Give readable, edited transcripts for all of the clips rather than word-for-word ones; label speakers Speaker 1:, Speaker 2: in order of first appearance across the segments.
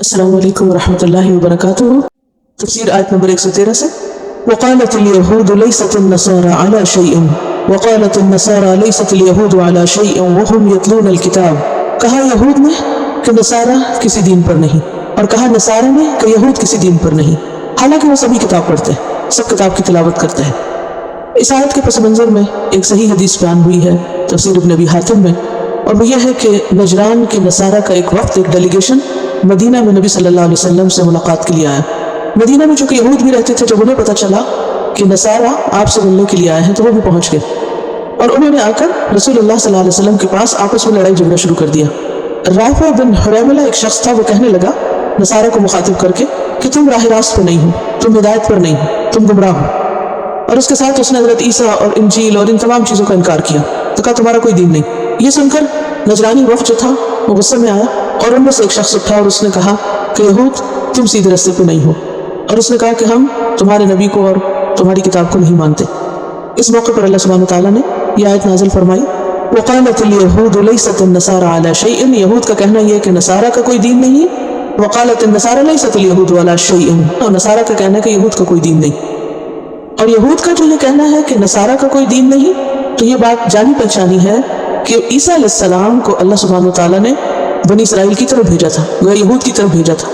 Speaker 1: السلام علیکم ورحمۃ اللہ وبرکاتہ۔ تفسیر آیت نمبر 113 سے وقالت اليهود ليست النصارى على شيء وقالت النصارى ليست اليهود على شيء وهم يتلون الكتاب۔ کہا یہود نے کہ نصارہ کسی دین پر نہیں، اور کہا نصارہ نے کہ یہود کسی دین پر نہیں، حالانکہ وہ سبھی کتاب پڑھتے ہیں، سب کتاب کی تلاوت کرتے ہیں۔ اس آیت کے پس منظر میں ایک صحیح حدیث بیان ہوئی ہے تفسیر ابن ابی حاتم میں، اور وہ یہ ہے کہ نجران کے نصارہ کا ایک وقت، ایک ڈیلیگیشن مدینہ میں نبی صلی اللہ علیہ وسلم سے ملاقات کے لیے آیا۔ مدینہ میں چونکہ یہود بھی رہتے تھے، جب انہیں پتہ چلا کہ نصارہ آپ سے ملنے کے لیے آئے ہیں تو وہ بھی پہنچ گئے، اور انہوں نے آ کر رسول اللہ صلی اللہ علیہ وسلم کے پاس آپس میں لڑائی جھگڑا شروع کر دیا۔ رافع بن حریملہ ایک شخص تھا، وہ کہنے لگا نصارہ کو مخاطب کر کے کہ تم راہ راست پر نہیں ہو، تم ہدایت پر نہیں ہو، تم گمراہ ہو، اور اس کے ساتھ اس نے حضرت عیسیٰ اور انجیل اور ان تمام چیزوں کا انکار کیا، تو کہا تمہارا کوئی دین نہیں۔ یہ سن کر نجرانی وفد جو تھا وہ غصے میں آیا، اور ان میں سے ایک شخص اٹھا اور اس نے کہا کہ یہود تم سیدھے راستے پہ نہیں ہو، اور اس نے کہا کہ ہم تمہارے نبی کو اور تمہاری کتاب کو نہیں مانتے۔ اس موقع پر اللہ سبحانہ وتعالیٰ نے یہ آیت نازل فرمائی وقالت اليهود ليست النصارى على شيء۔ یہود کا کہنا یہ ہے کہ نصارہ کا کوئی دین نہیں، وقالت النصارى ليست اليهود على شيء، اور نصارہ کا کہنا ہے کہ یہود کا کوئی دین نہیں۔ اور یہود کا جو یہ کہنا ہے کہ نصارہ کا کوئی دین نہیں، تو یہ بات جانی پہچانی ہے کہ عیسیٰ علیہ السلام کو اللہ سبحانہ وتعالیٰ نے بنی اسرائیل کی طرف بھیجا تھا، وہ یہود کی طرف بھیجا تھا،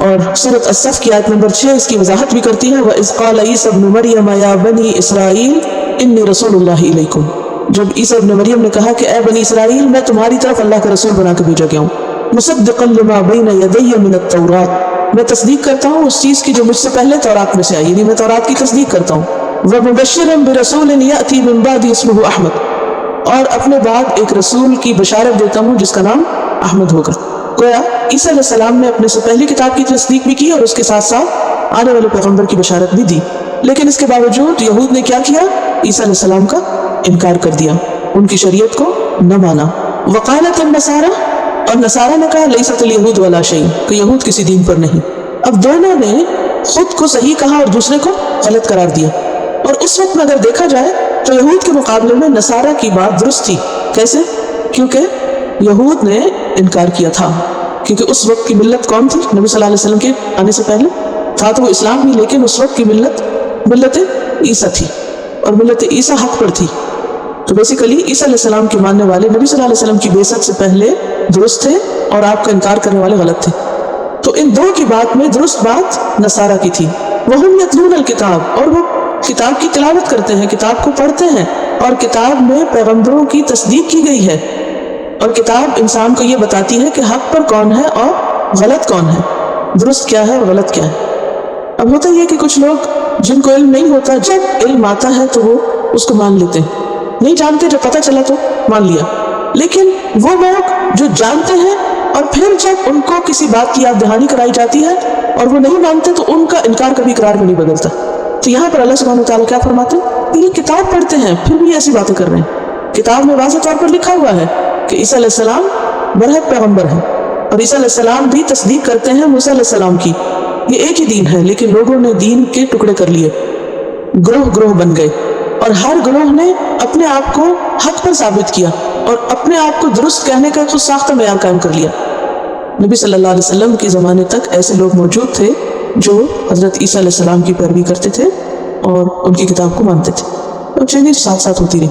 Speaker 1: اور سورۃ الصف کی آیت نمبر 6 اس کی وضاحت بھی کرتی ہے وَإِذْ قَالَ عِيسَى ابْنُ مَرْيَمَ يَا بَنِي إِسْرَائِيلَ إِنِّي رَسُولُ اللَّهِ إِلَيْكُمْ۔ جب عیسیٰ ابن مریم نے کہا کہ اے بنی اسرائیل میں تمہاری طرف اللہ کا رسول بنا کے بھیجا گیا ہوں، مُصَدِّقًا لِمَا بَيْنَ يَدَيَّ مِنَ التَّوْرَاةِ، میں تصدیق کرتا ہوں اس چیز کی جو مجھ سے پہلے تورات میں سے آئی، یعنی میں تورات کی تصدیق کرتا ہوں، وَمُبَشِّرًا بِرَسُولٍ يَأْتِي مِن بَعْدِهِ اسْمُهُ أَحْمَدُ، اور اپنے بعد ایک رسول کی بشارت دیتا ہوں جس کا نام احمد ہوگا۔ گویا عیسیٰ علیہ السلام نے اپنے سے پہلی کتاب کی تصدیق بھی کی اور اس کے ساتھ ساتھ آنے والے پیغمبر کی بشارت بھی دی، لیکن اس کے باوجود یہود نے کیا کیا؟ عیسیٰ علیہ السلام کا انکار کر دیا، ان کی شریعت کو نہ مانا۔ وقالت النصارى، اور نصارہ نے کہا لیست اليهود ولا شيء، کہ یہود کسی دین پر نہیں۔ اب دونوں نے خود کو صحیح کہا اور دوسرے کو غلط قرار دیا، اور اس وقت میں اگر دیکھا جائے تو یہود کے مقابلے میں نصارہ کی بات درست تھی۔ کیسے؟ کیونکہ یہود نے انکار کیا تھا، کیونکہ اس وقت کی ملت کون تھی؟ نبی صلی اللہ علیہ وسلم کے آنے سے پہلے تھا تو وہ اسلام ہی، لیکن اس وقت کی ملت عیسیٰ تھی، اور ملت عیسیٰ حق پر تھی۔ تو بیسیکلی عیسیٰ علیہ السلام کے ماننے والے نبی صلی اللہ علیہ وسلم کی بعثت سے پہلے درست تھے، اور آپ کا انکار کرنے والے غلط تھے۔ تو ان دو کی بات میں درست بات نصارہ کی تھی۔ وَهُمْ يَتْلُونَ الْكِتَابَ، اور وہ کتاب کی تلاوت کرتے ہیں، کتاب کو پڑھتے ہیں، اور کتاب میں پیغمبروں کی تصدیق کی گئی ہے، اور کتاب انسان کو یہ بتاتی ہے کہ حق پر کون ہے اور غلط کون ہے، درست کیا ہے اور غلط کیا ہے۔ اب ہوتا یہ کہ کچھ لوگ جن کو علم نہیں ہوتا، جب علم آتا ہے تو وہ اس کو مان لیتے ہیں، نہیں جانتے، جب پتہ چلا تو مان لیا۔ لیکن وہ لوگ جو جانتے ہیں اور پھر جب ان کو کسی بات کی یاد دہانی کرائی جاتی ہے اور وہ نہیں مانتے، تو ان کا انکار کبھی اقرار میں نہیں بدلتا۔ تو یہاں پر اللہ سبحانہ وتعالیٰ کیا فرماتے ہیں کہ یہ کتاب پڑھتے ہیں پھر بھی ایسی باتیں کر رہے ہیں۔ کتاب میں واضح طور پر لکھا ہوا ہے کہ عیسیٰ علیہ السلام برحق پیغمبر ہیں، اور عیسیٰ علیہ السلام بھی تصدیق کرتے ہیں موسیٰ علیہ السلام کی۔ یہ ایک ہی دین ہے، لیکن لوگوں نے دین کے ٹکڑے کر لیے، گروہ بن گئے، اور ہر گروہ نے اپنے آپ کو حق پر ثابت کیا اور اپنے آپ کو درست کہنے کا خود ساختہ معیار قائم کر لیا۔ نبی صلی اللہ علیہ وسلم کے زمانے تک ایسے لوگ موجود تھے جو حضرت عیسیٰ علیہ السلام کی پیروی کرتے تھے اور ان کی کتاب کو مانتے تھے، اور چینج ساتھ ساتھ ہوتی رہی۔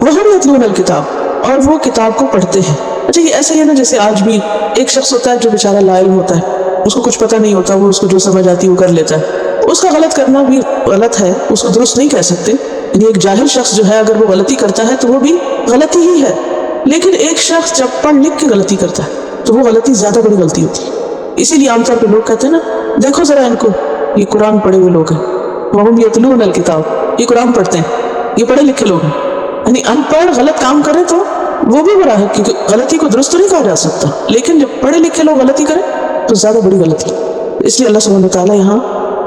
Speaker 1: وَهُمْ يَتْلُونَ الْكِتَابَ، اور وہ کتاب کو پڑھتے ہیں۔ اچھا، یہ ایسا ہی ہے نا جیسے آج بھی ایک شخص ہوتا ہے جو بیچارہ لا علم ہوتا ہے، اس کو کچھ پتہ نہیں ہوتا، وہ اس کو جو سمجھ آتی ہے وہ کر لیتا ہے، اس کا غلط کرنا بھی غلط ہے، اس کو درست نہیں کہہ سکتے۔ یعنی ایک جاہل شخص جو ہے اگر وہ غلطی کرتا ہے تو وہ بھی غلطی ہی ہے، لیکن ایک شخص جب پڑھ لکھ کے غلطی کرتا ہے تو وہ غلطی زیادہ بڑی غلطی ہوتی ہے۔ اسی لیے عام طور پہ لوگ کہتے ہیں نا، دیکھو ذرا ان کو، یہ قرآن پڑھے ہوئے لوگ ہیں، وَهُمْ يَتْلُونَ الْكِتَابَ، یہ قرآن پڑھتے ہیں، یہ پڑھے لکھے لوگ ہیں۔ یعنی ان پڑھ غلط کام کرے تو وہ بھی برا ہے، کیونکہ غلطی کو درست تو نہیں کہا جا سکتا، لیکن جب پڑھے لکھے لوگ غلطی کریں تو زیادہ بڑی غلطی۔ اس لیے اللہ سبحانہ وتعالیٰ یہاں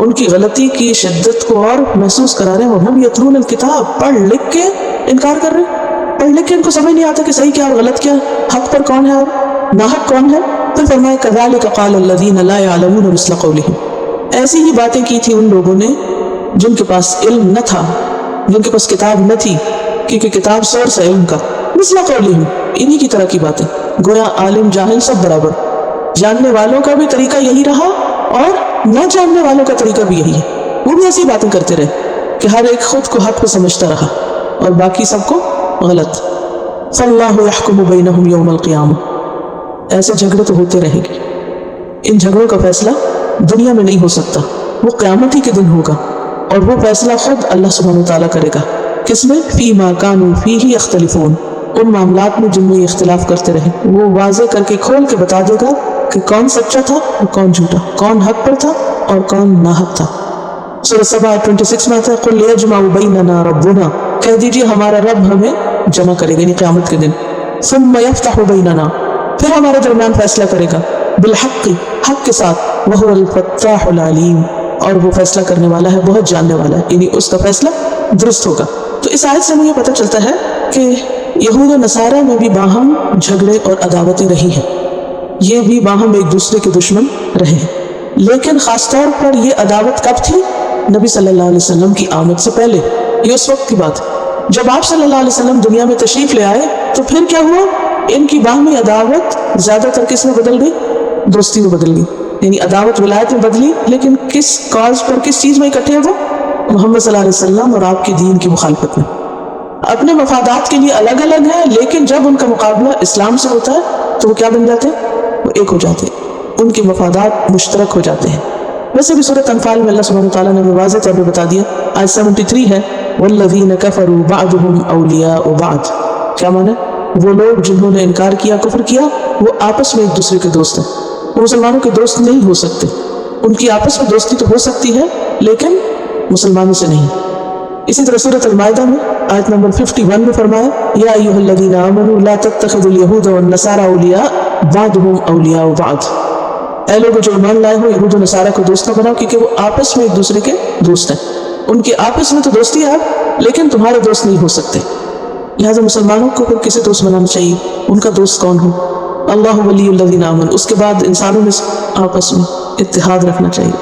Speaker 1: ان کی غلطی کی شدت کو اور محسوس کرا رہے ہیں۔ وَهُمْ يَتْلُونَ الْكِتَابَ، پڑھ لکھ کے انکار کر رہے ہیں، پڑھ لکھ کے ان کو سمجھ نہیں آتا کہ صحیح کیا اور غلط کیا، حق پر کون ہے اور ناحق کون ہے۔ پھر فرمایا كَذَلِكَ قَالَ الَّذِينَ لَا يَعْلَمُونَ مِثْلَ قَوْلِهِمْ، ایسی ہی باتیں کی تھی ان لوگوں نے جن کے پاس علم نہ تھا، جن کے پاس کتاب نہ تھی، کیونکہ کتاب سورس ہے علم کا۔ مثل قولہم، انہی کی طرح کی باتیں، گویا عالم جاہل سب برابر۔ جاننے والوں کا بھی طریقہ یہی رہا اور نہ جاننے والوں کا طریقہ بھی یہی ہے. وہ بھی ایسی باتیں کرتے رہے کہ ہر ایک خود کو حق پہ سمجھتا رہا اور باقی سب کو غلط. فاللہ یحکم بینہم یوم القیامہ. ایسے جھگڑے تو ہوتے رہیں گے. ان جھگڑوں کا فیصلہ دنیا میں نہیں ہو سکتا، وہ قیامت ہی کے دن ہوگا، اور وہ فیصلہ خود اللہ سبحانہ وتعالیٰ کرے گا. کس میں؟ فیما کانوا فیہ یختلفون. ان معاملات میں جن میں یہ اختلاف کرتے رہے وہ واضح کر کے کھول کے بتا دے گا کہ کون سچا تھا اور کون جھوٹا، کون حق پر تھا اور کون ناحق تھا. سورہ سبا 26 میں آتا ہے قل یجمع بیننا ربنا. کہہ دیجیے ہمارا رب ہمیں جمع کرے گا، یعنی قیامت کے دن. ثم یفتح بیننا. پھر ہمارے درمیان فیصلہ کرے گا بالحق، حق کے ساتھ. وہو الفتاح العلیم. اور وہ فیصلہ کرنے والا ہے، بہت جاننے والا ہے، یعنی اس کا فیصلہ درست ہوگا. تو اس آیت سے ہمیں یہ پتہ چلتا ہے کہ یہود و نصارہ میں بھی باہم جھگڑے اور عداوتیں رہی ہیں. یہ بھی باہم ایک دوسرے کے دشمن رہے. لیکن خاص طور پر یہ عداوت کب تھی؟ نبی صلی اللہ علیہ وسلم کی آمد سے پہلے. یہ اس وقت کی بات. جب آپ صلی اللہ علیہ وسلم دنیا میں تشریف لے آئے تو پھر کیا ہوا؟ ان کی باہمی عداوت زیادہ تر کس میں بدل گئی؟ دوستی میں بدل گئی. یعنی عداوت ولایت میں بدلی، لیکن کس کاز پر، کس چیز میں اکٹھے ہو؟ محمد صلی اللہ علیہ وسلم اور آپ کے دین کی مخالفت میں. اپنے مفادات کے لیے الگ الگ ہیں، لیکن جب ان کا مقابلہ اسلام سے ہوتا ہے تو وہ کیا بن جاتے ہیں؟ وہ ایک ہو جاتے ہیں. ان کے مفادات مشترک ہو جاتے ہیں. ویسے بھی سورۃ انفال میں اللہ سبحانہ وتعالیٰ نے واضح طور پہ بتا دیا. آیت 73 ہے والذین کفروا بعضهم اولیاء بعض. کیا معنی؟ وہ لوگ جنہوں نے انکار کیا، کفر کیا، وہ آپس میں ایک دوسرے کے دوست ہیں. وہ مسلمانوں کے دوست نہیں ہو سکتے. ان کی آپس میں دوستی تو ہو سکتی ہے لیکن مسلمانوں سے نہیں. اسی طرح سورۃ المائدہ میں آیت نمبر 51 میں فرمایا یا ایھا الذین آمنوا لا تتخذوا اليہود والنصارى اولیاء بعضهم اولیاء بعض. اے لوگوں جو ایمان لائے ہو، یہود و نصارہ کو دوست نہ بناؤ، کیونکہ وہ آپس میں ایک دوسرے کے دوست ہیں. ان کے آپس میں تو دوستی ہے لیکن تمہارے دوست نہیں ہو سکتے. لہٰذا مسلمانوں کو پھر کسے دوست بنانا چاہیے؟ ان کا دوست کون ہو؟ اللہ ولی الذین آمنوا. اس کے بعد انسانوں میں آپس میں اتحاد رکھنا چاہیے،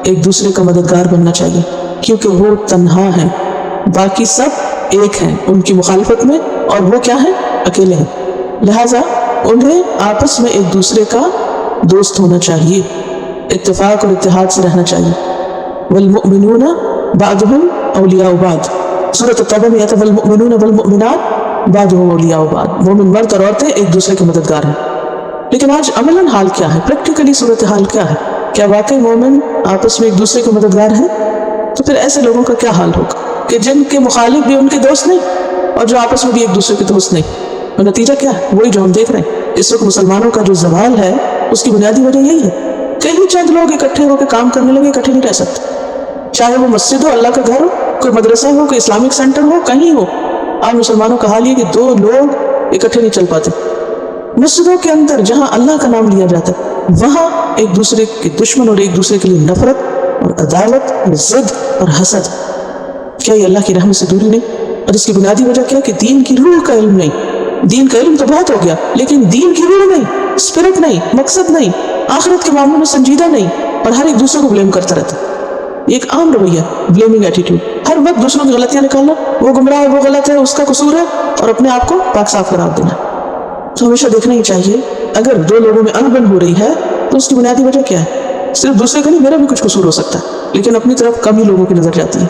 Speaker 1: ایک دوسرے کا مددگار بننا چاہیے، کیونکہ وہ تنہا ہیں، باقی سب ایک ہیں ان کی مخالفت میں، اور وہ کیا ہیں؟ اکیلے ہیں. لہٰذا انہیں آپس میں ایک دوسرے کا دوست ہونا چاہیے، اتفاق اور اتحاد سے رہنا چاہیے. والمؤمنون بعضهم اولیاء بعض. سورۃ التوبہ میں آتا ہے والمؤمنون والمؤمنات بعضهم اولیاء بعض. مومن مرد اور عورتیں ایک دوسرے کے مددگار ہیں. لیکن آج عملاً حال کیا ہے؟ پریکٹیکلی صورتحال کیا ہے؟ کیا واقعی مومن آپس میں ایک دوسرے کے مددگار ہیں؟ تو پھر ایسے لوگوں کا کیا حال ہوگا کہ جن کے مخالف بھی ان کے دوست نہیں اور جو آپس میں بھی ایک دوسرے کے دوست نہیں. اور نتیجہ کیا ہے؟ وہی جو ہم دیکھ رہے ہیں. اس وقت مسلمانوں کا جو زوال ہے اس کی بنیادی وجہ یہی ہے. کہیں چند لوگ اکٹھے ہو کے کام کرنے لگے، اکٹھے نہیں رہ سکتے. چاہے وہ مسجد ہو، اللہ کا گھر ہو، کوئی مدرسہ ہو، کوئی اسلامک سینٹر ہو، کہیں ہو. آج مسلمانوں کا حال یہ کہ دو لوگ اکٹھے نہیں چل پاتے. مسجدوں کے اندر جہاں اللہ کا نام لیا جاتا ہے وہاں ایک دوسرے کے دشمن اور ایک دوسرے کے لیے نفرت اور عداوت اور ضد اور حسد. کیا یہ اللہ کی رحمت سے دوری نہیں؟ اور اس کی بنیادی وجہ کیا ہے کہ دین کی روح کا علم نہیں. دین کا علم تو بہت ہو گیا لیکن دین کی روح نہیں، اسپرٹ نہیں، مقصد نہیں، آخرت کے معاملے میں سنجیدہ نہیں، اور ہر ایک دوسرے کو بلیم کرتا رہتا. یہ ایک عام رویہ، بلیمنگ ایٹیٹیوڈ. ہر وقت دوسروں کی غلطیاں نکالنا، وہ گمراہ ہے، وہ غلط ہے، اس کا قصور ہے، اور اپنے آپ کو پاک صاف قرار دینا. تو ہمیشہ دیکھنا ہی چاہیے اگر دو لوگوں میں انبن ہو رہی ہے تو اس کی بنیادی وجہ کیا ہے؟ صرف دوسرے کا نہیں، میرا بھی کچھ قصور ہو سکتا ہے، لیکن اپنی طرف کم ہی لوگوں کی نظر جاتی ہے.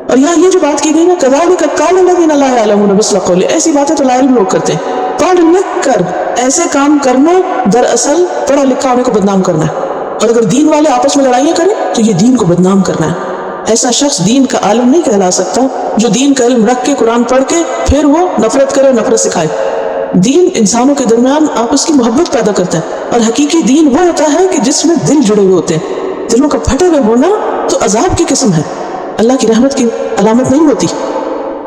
Speaker 1: اور یہاں یہ جو بات کی گئی نا کذالک قال الذین لا یعلمون مثل قول، ایسی باتیں تو لا علم لوگ کرتے ہیں. پڑھ لکھ کر ایسے کام کرنا دراصل پڑھا لکھا ہونے کو بدنام کرنا ہے. اور اگر دین والے آپس میں لڑائیاں کریں تو یہ دین کو بدنام کرنا ہے. ایسا شخص دین کا عالم نہیں کہلا سکتا جو دین کا علم رکھ کے قرآن پڑھ کے پھر وہ نفرت کرے، نفرت سکھائے. دین انسانوں کے درمیان آپس کی محبت پیدا کرتا ہے، اور حقیقی دین وہ ہوتا ہے کہ جس میں دل جڑے ہوئے ہوتے ہیں. دلوں کا پھٹے ہوئے ہونا تو عذاب کی قسم ہے، اللہ کی رحمت کی علامت نہیں ہوتی.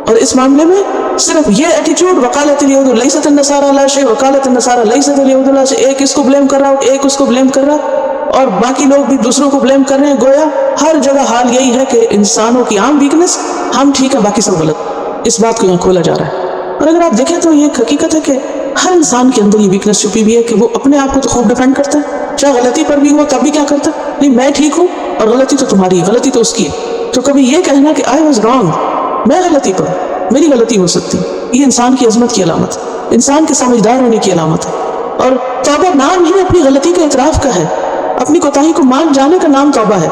Speaker 1: اور اس معاملے میں صرف یہ ایٹیٹیوڈ وقالت الیہود لیست النصارى علی شیء، وقالت النصارى لیست الیہود علی شیء، ایک اس کو بلیم کر رہا، ایک اس کو بلیم کر رہا، اور باقی لوگ بھی دوسروں کو بلیم کر رہے ہیں. گویا ہر جگہ حال یہی ہے کہ انسانوں کی عام ویکنس، ہم ٹھیک ہیں باقی سب غلط. اس بات کو یہاں کھولا جا رہا ہے. اور اگر آپ دیکھیں تو یہ ایک حقیقت ہے کہ ہر انسان کے اندر یہ ویکنس چھپی ہوئی ہے کہ وہ اپنے آپ کو تو خوب ڈیفینڈ کرتا ہے، چاہے غلطی پر بھی ہو تب بھی کیا کرتا ہے؟ نہیں، میں ٹھیک ہوں اور غلطی تو تمہاری ہے، غلطی تو اس کی ہے. تو کبھی یہ کہنا کہ آئی واز رانگ، میں غلطی پر، میری غلطی ہو سکتی، یہ انسان کی عظمت کی علامت ہے، انسان کے سمجھدار ہونے کی علامت ہے. اور توبہ نام ہی اپنی غلطی کے اعتراف کا ہے، اپنی کوتاہی کو مان جانے کا نام توبہ ہے۔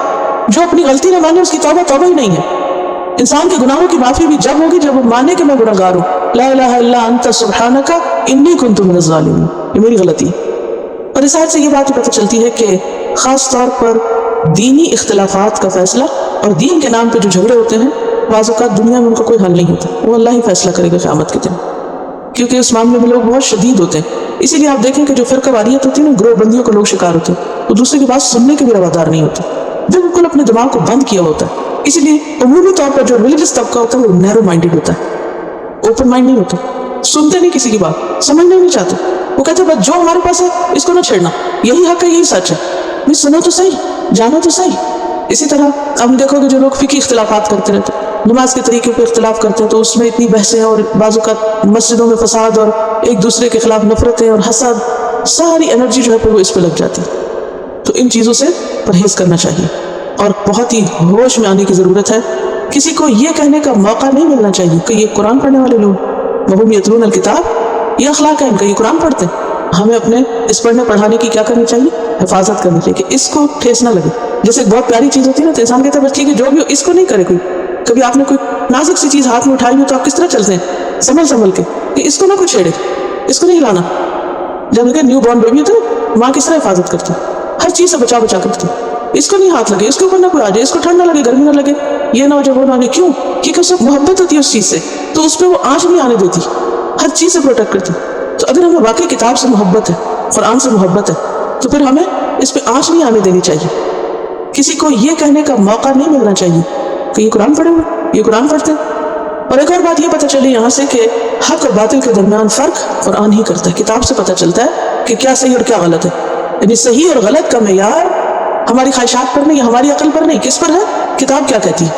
Speaker 1: جو اپنی غلطی نہ مانے اس کی توبہ توبہ ہی نہیں ہے۔ انسان کے گناہوں کی معافی بھی جب ہوگی جب وہ مانے کہ میں گناہگار ہوں، لا الہ الا انت سبحانک انی کنت من الظالمین، یہ میری غلطی ہے۔ اور اس آیت سے یہ بات پتہ چلتی ہے کہ خاص طور پر دینی اختلافات کا فیصلہ اور دین کے نام پہ جو جھگڑے ہوتے ہیں، بعض اوقات دنیا میں ان کا کوئی حل نہیں ہوتا، وہ اللہ ہی فیصلہ کرے گا قیامت کے دن، کیونکہ اس معاملے میں لوگ بہت شدید ہوتے ہیں۔ اسی لیے آپ دیکھیں کہ جو فرقہ واریت ہوتی ہے نا، گروہ بندیوں کو لوگ شکار ہوتے ہیں، وہ دوسرے کی بات سننے کے بھی روادار نہیں ہوتے، بالکل اپنے دماغ کو بند کیا ہوتا ہے۔ اسی لیے عمومی طور پر جو ریلیجس طبقہ ہوتا ہے وہ نیرو مائنڈیڈ ہوتا ہے، اوپن مائنڈ نہیں ہوتا، سنتے نہیں کسی کی بات، سمجھنا نہیں چاہتے، وہ کہتے ہیں بس جو ہمارے پاس ہے اس کو نہ چھیڑنا، یہی حق ہے، یہی سچ ہے، نہیں سنو تو صحیح، جانو تو صحیح۔ اسی طرح آپ دیکھو گے جو لوگ فقہی اختلافات کرتے رہتے ہیں، نماز کے طریقے پہ اختلاف کرتے ہیں، تو اس میں اتنی بحثیں اور بعض اوقات مسجدوں میں فساد اور ایک دوسرے کے خلاف نفرتیں اور حسد، ساری انرجی جو ہے وہ اس پہ لگ جاتی ہے۔ تو ان چیزوں سے پرہیز کرنا چاہیے اور بہت ہی ہوش میں آنے کی ضرورت ہے۔ کسی کو یہ کہنے کا موقع نہیں ملنا چاہیے کہ یہ قرآن پڑھنے والے لوگ، وہم یتلون الکتاب، یہ اخلاق ہے ان کا، یہ قرآن پڑھتے ہیں۔ ہمیں اپنے اس پڑھنے پڑھانے کی کیا کرنی چاہیے؟ حفاظت کرنی چاہیے کہ اس کو ٹھیس نہ لگے۔ جیسے ایک بہت پیاری چیز ہوتی ہے نا، تو انسان کہتا ہے بس ٹھیک ہے جو بھی ہو اس کو نہیں کرے کوئی۔ کبھی آپ نے کوئی نازک سی چیز ہاتھ میں اٹھائی ہو تو آپ کس طرح چلتے ہیں؟ سنبھل کے کہ اس کو نہ کوئی چھیڑے، اس کو نہیں ہلانا۔ جب کہ نیو بورن بیبی ہوتا ہے ماں کس طرح حفاظت کرتی ہے، ہر چیز سے بچا کرتی ہے، اس کو نہیں ہاتھ لگے، اس کے اوپر نہ کوئی آ جائے، اس کو ٹھنڈ نہ لگے، گرمی نہ لگے، یہ نہ ہو جائے وہ نہ لگے۔ کیوں؟ کیونکہ اسے محبت ہوتی ہے اس چیز سے، تو اس پہ وہ آنچ نہیں آنے دیتی، ہر چیز سے پروٹیکٹ کرتی۔ تو اگر ہمیں واقعی کتاب سے محبت ہے، قرآن سے محبت ہے، تو پھر ہمیں اس پہ آنچ نہیں آنے دینی چاہیے۔ کسی کو یہ کہنے کا موقع نہیں ملنا چاہیے کہ یہ قرآن پڑھے ہوئے، یہ قرآن پڑھتے ہیں۔ اور ایک اور بات یہ پتہ چلی یہاں سے کہ حق اور باطل کے درمیان فرق قرآن ہی کرتا ہے، کتاب سے پتہ چلتا ہے کہ کیا صحیح اور کیا غلط ہے۔ یعنی صحیح اور غلط کا معیار ہماری خواہشات پر نہیں، ہماری عقل پر نہیں، کس پر ہے؟ کتاب کیا کہتی ہے۔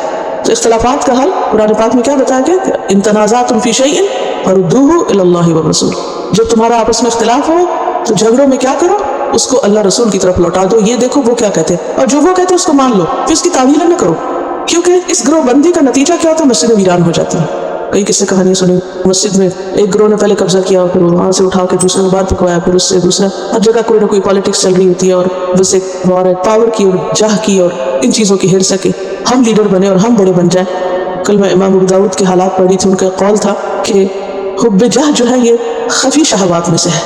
Speaker 1: تو اختلافات کا حل قرآن پاک میں کیا بتایا گیا کہ ان تنازعتم فی شیء فردوہ الی اللہ والرسول، جب تمہارا آپس میں اختلاف ہو تو جھگڑوں میں کیا کرو؟ اس کو اللہ رسول کی طرف لوٹا دو، یہ دیکھو وہ کیا کہتے ہیں، اور جو وہ کہتے ہیں اس کو مان لو، پھر اس کی تعویل نہ کرو، کیونکہ اس گروہ بندی کا نتیجہ کیا ہوتا ہے؟ مسجدیں ویران ہو جاتی ہیں۔ کئی قصے کہانیاں سنی، مسجد میں ایک گروہ نے پہلے قبضہ کیا اور پھر وہاں سے اٹھا کے دوسرے میں بعد پکوایا، پھر اس سے دوسرا، ہر جگہ کوئی نہ کوئی پالیٹکس چل رہی ہوتی ہے، اور بس ایک پاور کی اور جاہ کی اور ان چیزوں کی ہرس ہے کہ ہم لیڈر بنے اور ہم بڑے بن جائیں۔ کل میں امام ابو داؤد کے حالات پڑھی تھی، ان کا قول تھا کہ حب جاہ جو ہے یہ خفی شہوات میں سے ہے۔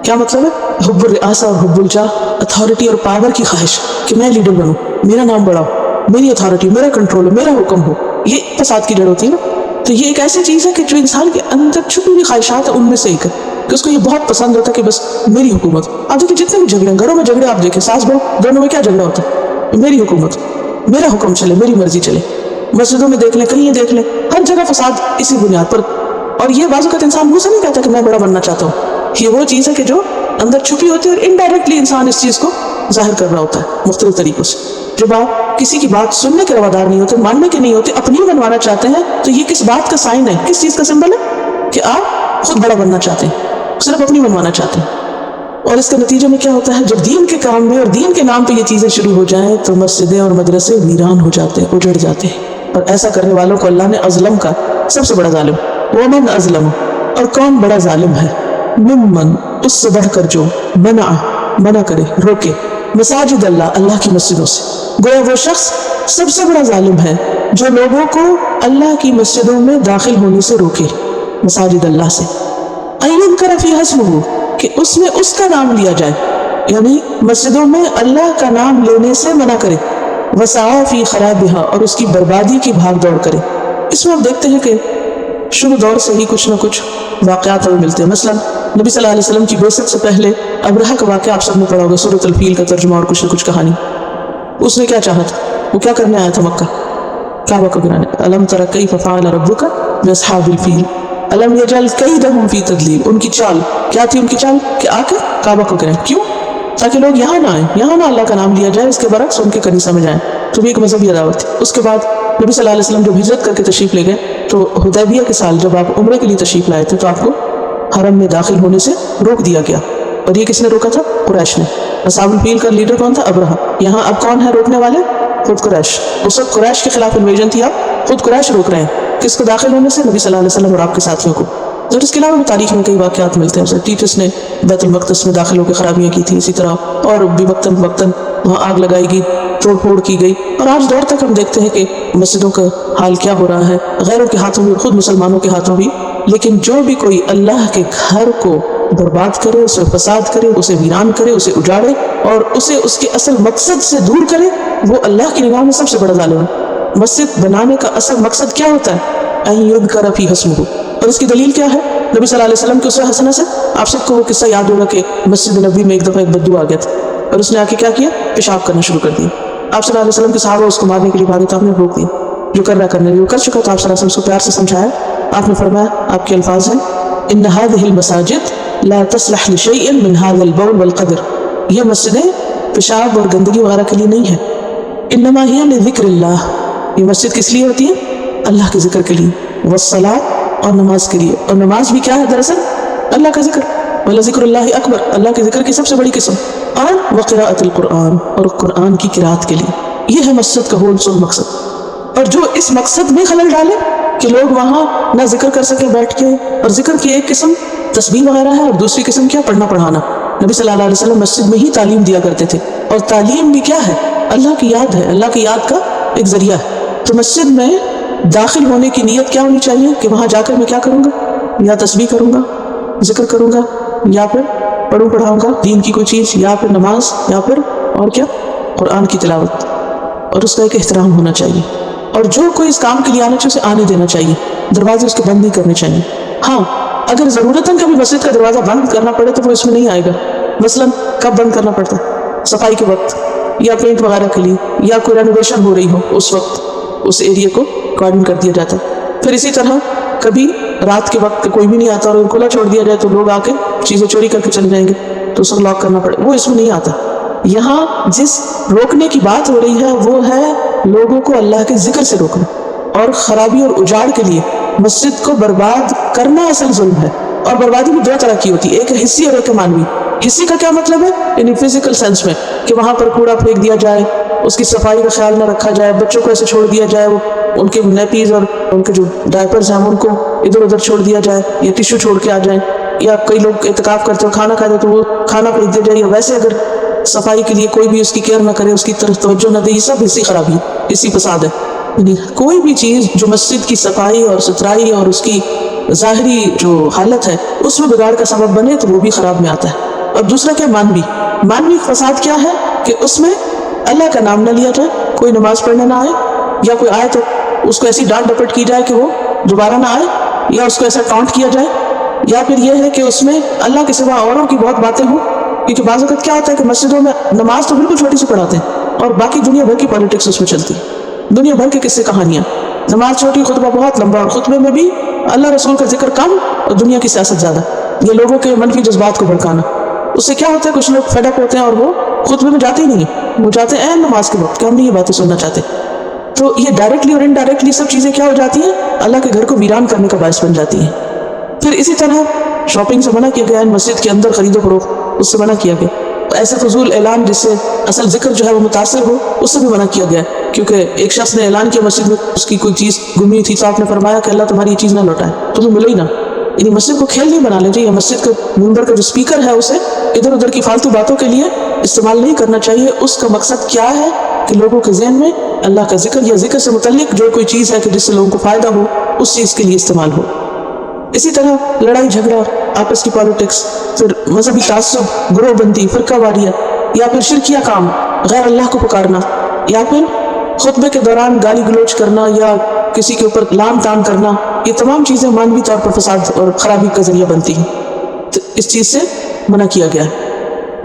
Speaker 1: کیا مطلب ہے؟ حب الرئاسہ اور حب الجاہ، اتھارٹی اور پاور کی خواہش کہ میں لیڈر بنوں، میرا نام بڑا ہو، میری اتھارٹی، میرا کنٹرول ہو، میرا حکم ہو، یہ فساد کی جڑ ہوتی ہے نا۔ تو یہ ایک ایسی چیز ہے کہ جو انسان کے اندر چھپی ہوئی خواہشات ہیں ان میں سے ایک ہے کہ اس کو یہ بہت پسند ہوتا ہے کہ بس میری حکومت۔ آپ دیکھیں جتنے بھی جھگڑے ہیں، گھروں میں جھگڑے آپ دیکھیں، ساس بہو دونوں میں کیا جھگڑا ہوتا ہے؟ میری حکومت، میرا حکم چلے، میری مرضی چلے۔ مسجدوں میں دیکھ لیں، کہیں دیکھ لیں، ہر جگہ فساد اسی بنیاد پر۔ اور یہ بعض اوقات انسان منہ سے نہیں کہتا کہ میں بڑا بننا چاہتا ہوں، یہ وہ چیز ہے کہ جو اندر چھپی ہوتی ہے اور انڈائریکٹلی انسان اس چیز کو ظاہر کر رہا ہوتا ہے مختلف طریقوں سے۔ جب آپ کسی کی بات سننے کے روادار نہیں ہوتے، ماننے کے نہیں ہوتے، اپنی بنوانا چاہتے ہیں، تو یہ کس بات کا سائن ہے، کس چیز کا سمبل ہے؟ کہ آپ خود بڑا بننا چاہتے ہیں، صرف اپنی بنوانا چاہتے ہیں۔ اور اس کے نتیجے میں کیا ہوتا ہے؟ جب دین کے کام میں اور دین کے نام پہ یہ چیزیں شروع ہو جائیں تو مسجدیں اور مدرسے ویران ہو جاتے ہیں، اجڑ جاتے ہیں۔ اور ایسا کرنے والوں کو اللہ نے اظلم کا، سب سے بڑا ظالم، ومن اظلم، اور کون بڑا ظالم ہے، ممن، اس سے بڑھ کر جو منع کرے، روکے، مساجد اللہ، اللہ کی مسجدوں سے۔ گویا وہ شخص سب سے بڑا ظالم ہے جو لوگوں کو اللہ کی مسجدوں میں داخل ہونے سے روکے، مساجد اللہ سے۔ این کرفی حسبہ، کہ اس میں اس کا نام لیا جائے، یعنی مسجدوں میں اللہ کا نام لینے سے منع کرے، وسعی فی خرابہا، اور اس کی بربادی کی بھاگ دوڑ کرے۔ اس میں آپ دیکھتے ہیں کہ شروع دور سے ہی کچھ نہ کچھ واقعات ہمیں ملتے ہیں۔ مثلا نبی صلی اللہ علیہ وسلم کی بعثت سے پہلے ابرہہ کا واقعہ آپ سب نے پڑھا ہوگا، سورۃ الفیل کا ترجمہ اور کچھ نہ کچھ کہانی۔ اس نے کیا چاہا تھا؟ وہ کیا کرنے آیا تھا مکہ؟ کعبہ کو گرانے۔ الم تر کیف فعل ربک باصحاب الفیل الم یجعل کیدہم فی تدلیل، ان کی چال کیا تھی؟ ان کی چال کہ آ کے کعبہ کو گریں۔ کیوں؟ تاکہ لوگ یہاں نہ آئیں، یہاں نہ اللہ کا نام لیا جائے، اس کے برعکس ان کے کنیسہ میں جائیں۔ تو بھی ایک مذہبی عداوت تھی۔ اس کے بعد نبی صلی اللہ علیہ وسلم جب ہجرت کر کے تشریف لے گئے تو حدیبیہ کے سال جب آپ عمرے کے لیے تشریف لائے تھے تو آپ کو حرم میں داخل ہونے سے روک دیا گیا، اور یہ کس نے روکا تھا؟ قریش نے۔ اصحاب الفیل کا لیڈر کون تھا؟ ابرہہ۔ یہاں اب کون ہے روکنے والے؟ خود قریش۔ اس وقت قریش کے خلاف انویژن تھی، اب خود قریش روک رہے ہیں کس کو داخل ہونے سے؟ نبی صلی اللہ علیہ وسلم اور آپ کے ساتھیوں کو۔ اور اس کے علاوہ بھی تاریخ میں کئی واقعات ملتے ہیں. ٹیٹس نے بیت المقدس میں داخل ہو کے خرابیاں کی تھی، اسی طرح اور بھی وقتاً فوقتاً وہاں آگ لگائی گئی، توڑ پھوڑ کی گئی. اور آج دور تک ہم دیکھتے ہیں کہ مسجدوں کا حال کیا ہو رہا ہے، غیروں کے ہاتھوں بھی اور خود مسلمانوں کے ہاتھوں بھی. لیکن جو بھی کوئی اللہ کے گھر کو برباد کرے، اسے فساد کرے، اسے ویران کرے، اسے اجاڑے اور اسے اس کے اصل مقصد سے دور کرے، وہ اللہ کی نگاہ میں سب سے بڑا ظالم ہے. مسجد بنانے کا اصل مقصد کیا ہوتا ہے؟ ان یذکر فیہ اسمہ. اور اس کی دلیل کیا ہے؟ نبی صلی اللہ علیہ وسلم کے اسوہ حسنہ سے آپ سب کو وہ قصہ یاد ہوگا کہ مسجد نبی میں ایک دفعہ ایک بدو آ گیا تھا اور اس نے آ کے کیا کیا؟ پیشاب کرنا شروع کر دیا. آپ صلی اللہ علیہ وسلم کے صحابہ اس کو مارنے کے لیے بھاگے تو آپ نے روک دیا. جو کر رہا کرنے وہ کر چکا، تو آپ صلی اللہ علیہ وسلم اس کو پیار سے سمجھایا. آپ نے فرمایا، آپ کے الفاظ ہیں، ان هذه المساجد لا تصلح لشيء من هذا البول والقدر. یہ مسجدیں پیشاب اور گندگی وغیرہ کے لیے نہیں ہیں. انما هي لذکر اللہ. یہ مسجد کس لیے ہوتی ہے؟ اللہ کے ذکر کے لیے. والصلاۃ، اور نماز کے لیے. اور نماز بھی کیا ہے دراصل؟ اللہ کا ذکر. وَلَذِكْرُ اللَّهِ أَكْبَرُ. اللہ کے ذکر کی سب سے بڑی قسم. اور وقراءۃ القرآن، اور قرآن کی قرات کے لیے. یہ ہے مسجد کا ہول سول مقصد. اور جو اس مقصد میں خلل ڈالے کہ لوگ وہاں نہ ذکر کر سکے بیٹھ کے، اور ذکر کی ایک قسم تسبیح وغیرہ ہے اور دوسری قسم کیا؟ پڑھنا پڑھانا. نبی صلی اللہ علیہ وسلم مسجد میں ہی تعلیم دیا کرتے تھے، اور تعلیم بھی کیا ہے؟ اللہ کی یاد ہے، اللہ کی یاد کا ایک ذریعہ ہے. تو مسجد میں داخل ہونے کی نیت کیا ہونی چاہیے کہ وہاں جا کر میں کیا کروں گا؟ یا تسبیح کروں گا، ذکر کروں گا، یا پھر پڑھاؤں گا دین کی کوئی چیز، یا پھر نماز، یا پھر اور کیا؟ قرآن کی تلاوت. اور اس کا ایک احترام ہونا چاہیے. اور جو کوئی اس کام کے لیے آنا چاہے اسے آنے دینا چاہیے. دروازے اس کے بند نہیں کرنے چاہیے. ہاں اگر ضرورتاً کبھی مسجد کا دروازہ بند کرنا پڑے تو وہ اس میں نہیں آئے گا. مثلاً کب بند کرنا پڑتا ہے؟ صفائی کے وقت، یا پینٹ وغیرہ کے لیے، یا کوئی رینوویشن ہو رہی ہو، اس وقت اس ایریا کو کارڈن کر دیا جاتا ہے. پھر اسی طرح کبھی رات کے وقت کوئی بھی نہیں آتا اور کھلا چھوڑ دیا جائے تو لوگ آ کے چیزیں چوری کر کے چلے جائیں گے، تو اسے لاک کرنا پڑے. وہ اس میں نہیں آتا. یہاں جس روکنے کی بات ہو رہی ہے وہ ہے لوگوں کو اللہ کے ذکر سے روکنا. اور خرابی اور اجاڑ کے لیے مسجد کو برباد کرنا اصل ظلم ہے. اور بربادی بھی دو طرح کی ہوتی ہے، ایک ہے حصی اور ایک ہے مانوی. حصی کا کیا مطلب ہے؟ یعنی فزیکل سینس میں، کہ وہاں پر کوڑا پھینک دیا جائے، اس کی صفائی کا خیال نہ رکھا جائے، بچوں کو ایسے چھوڑ دیا جائے، وہ ان کے نیپیز اور ان کے جو ڈائپرز ہیں ان کو ادھر ادھر چھوڑ دیا جائے، یا ٹیشو چھوڑ کے آ جائیں. یا کئی لوگ اعتکاف کرتے ہیں، کھانا کھاتے تو وہ کھانا پھینک دیا جائے. یا ویسے اگر صفائی کے لیے کوئی بھی اس کی کیئر نہ کرے، اس کی طرف توجہ نہ دے، یہ سب حصی خرابی، حصی فساد ہے. یعنی کوئی بھی چیز جو مسجد کی صفائی اور ستھرائی اور اس کی ظاہری جو حالت ہے اس میں بگاڑ کا سبب بنے تو وہ بھی خراب میں آتا ہے. اور دوسرا کیا؟ مانوی فساد کیا ہے؟ کہ اس میں اللہ کا نام نہ لیا جائے، کوئی نماز پڑھنے نہ آئے، یا کوئی آئے تو اس کو ایسی ڈانٹ ڈپٹ کی جائے کہ وہ دوبارہ نہ آئے، یا اس کو ایسا ٹانٹ کیا جائے. یا پھر یہ ہے کہ اس میں اللہ کے سوا اوروں کی بہت باتیں ہوں. کیونکہ بعض وقت کیا ہوتا ہے کہ مسجدوں میں نماز تو بالکل چھوٹی سی پڑھاتے ہیں اور باقی دنیا بھر کی پالیٹکس اس میں چلتی ہے، دنیا بھر کے قصے کہانیاں. نماز چھوٹی، خطبہ بہت لمبا، اور خطبے میں بھی اللہ رسول کا ذکر کم اور دنیا کی سیاست زیادہ. یہ لوگوں کے منفی جذبات کو بھڑکانا. اس سے کیا ہوتا ہے؟ کچھ لوگ فیڈ اپ ہوتے ہیں اور وہ خطبے میں جاتے ہی نہیں ہیں، وہ جاتے ہیں نماز کے وقت کہ ہم نہیں یہ باتیں سننا چاہتے. تو یہ ڈائریکٹلی اور انڈائریکٹلی سب چیزیں کیا ہو جاتی ہیں؟ اللہ کے گھر کو ویران کرنے کا باعث بن جاتی ہیں. پھر اسی طرح شاپنگ سے منع کیا گیا، مسجد کے اندر خرید و فروخت اس سے منع کیا گیا. ایسے فضول اعلان جس سے اصل ذکر جو ہے وہ متاثر ہو، اس سے بھی منع کیا گیا. کیونکہ ایک شخص نے اعلان کیا مسجد میں اس کی کوئی چیز گم ہوئی تھی، تو آپ نے فرمایا کہ اللہ تمہاری یہ چیز نہ لوٹائے، تمہیں ملے ہی نہ. یعنی مسجد کو کھیل نہیں بنا لیں چاہیے. مسجد کا منبر کا جو اسپیکر ہے اسے ادھر ادھر کی فالتو باتوں کے لیے استعمال نہیں کرنا چاہیے. اس کا مقصد کیا ہے کہ لوگوں کے ذہن میں اللہ کا ذکر یا ذکر سے متعلق جو کوئی چیز ہے کہ جس سے لوگوں کو فائدہ ہو اس چیز کے لیے استعمال ہو. اسی طرح لڑائی جھگڑا، آپس کی پالیٹکس، پھر مذہبی تعصب، گروہ بندی، فرقہ واریت، یا پھر شرکیہ کام، غیر اللہ کو پکارنا، یا پھر خطبے کے دوران گالی گلوچ کرنا یا کسی کے اوپر لام تان کرنا، یہ تمام چیزیں مانوی طور پر فساد اور خرابی کا ذریعہ بنتی ہیں. تو اس چیز سے منع کیا گیا ہے.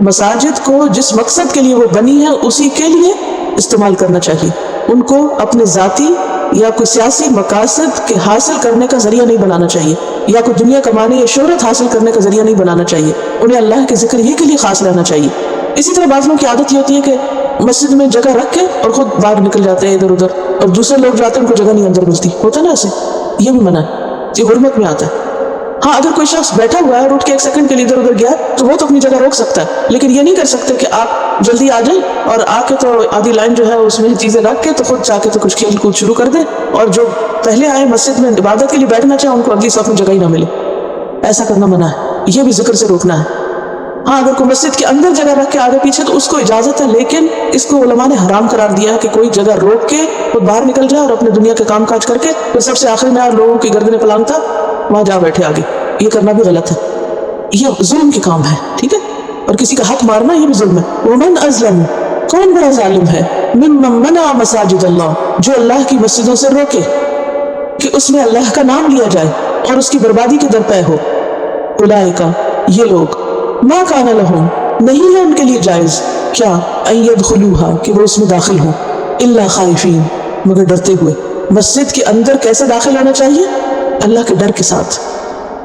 Speaker 1: مساجد کو جس مقصد کے لیے وہ بنی ہے اسی کے لیے استعمال کرنا چاہیے. ان کو اپنے ذاتی یا کوئی سیاسی مقاصد کے حاصل کرنے کا ذریعہ نہیں بنانا چاہیے، یا کوئی دنیا کمانے یا شہرت حاصل کرنے کا ذریعہ نہیں بنانا چاہیے. انہیں اللہ کے ذکر ہی کے لیے خاص رہنا چاہیے. اسی طرح بعض لوگوں کی عادت یہ ہوتی ہے کہ مسجد میں جگہ رکھ کے اور خود باہر نکل جاتے ہیں ادھر ادھر، اور دوسرے لوگ جاتے ہیں ان کو جگہ نہیں اندر ملتی. ہوتا ہے نا ایسے، یہ بھی منع ہے، یہ حرمت میں آتا ہے. ہاں اگر کوئی شخص بیٹھا ہوا ہے اور اٹھ کے ایک سیکنڈ کے لیے ادھر ادھر گیا تو وہ تو اپنی جگہ روک سکتا ہے، لیکن یہ نہیں کر سکتے کہ آپ جلدی آ جائیں اور آ کے تو آدھی لائن جو ہے اس میں چیزیں رکھ کے تو خود جا کے تو کچھ کھیل کود شروع کر دیں، اور جو پہلے آئے مسجد میں عبادت کے لیے بیٹھنا چاہے ان کو اگلی صف میں جگہ ہی نہ ملے. ایسا کرنا منع ہے، یہ بھی ذکر سے روکنا ہے۔ ہاں اگر کوئی مسجد کے اندر جگہ رکھ کے آگے پیچھے تو اس کو اجازت ہے، لیکن اس کو علماء نے حرام قرار دیا ہے کہ کوئی جگہ روک کے وہ باہر نکل جائے اور اپنے دنیا کے کام کاج کر کے پھر سب سے آخر میں اور لوگوں کی گردنیں پلانگتا وہاں جا بیٹھے آگے، یہ کرنا بھی غلط ہے، یہ ظلم کے کام ہے، ٹھیک ہے؟ اور کسی کا حق مارنا یہ بھی ظلم ہے۔ ومن ازلم، کون بڑا ظالم ہے، ممن منع مساجد اللہ، جو اللہ کی مسجدوں سے روکے کہ اس میں اللہ کا نام لیا جائے اور اس کی بربادی کے درپے ہو۔ اولئک، یہ لوگ، ما کان لہم، نہیں ہے ان کے لیے جائز، کیا، ان یدخلوہا، کہ وہ اس میں داخل ہوں، الا خائفین، مگر ڈرتے ہوئے۔ مسجد کے اندر کیسے داخل ہونا چاہیے؟ اللہ کے ڈر کے ساتھ،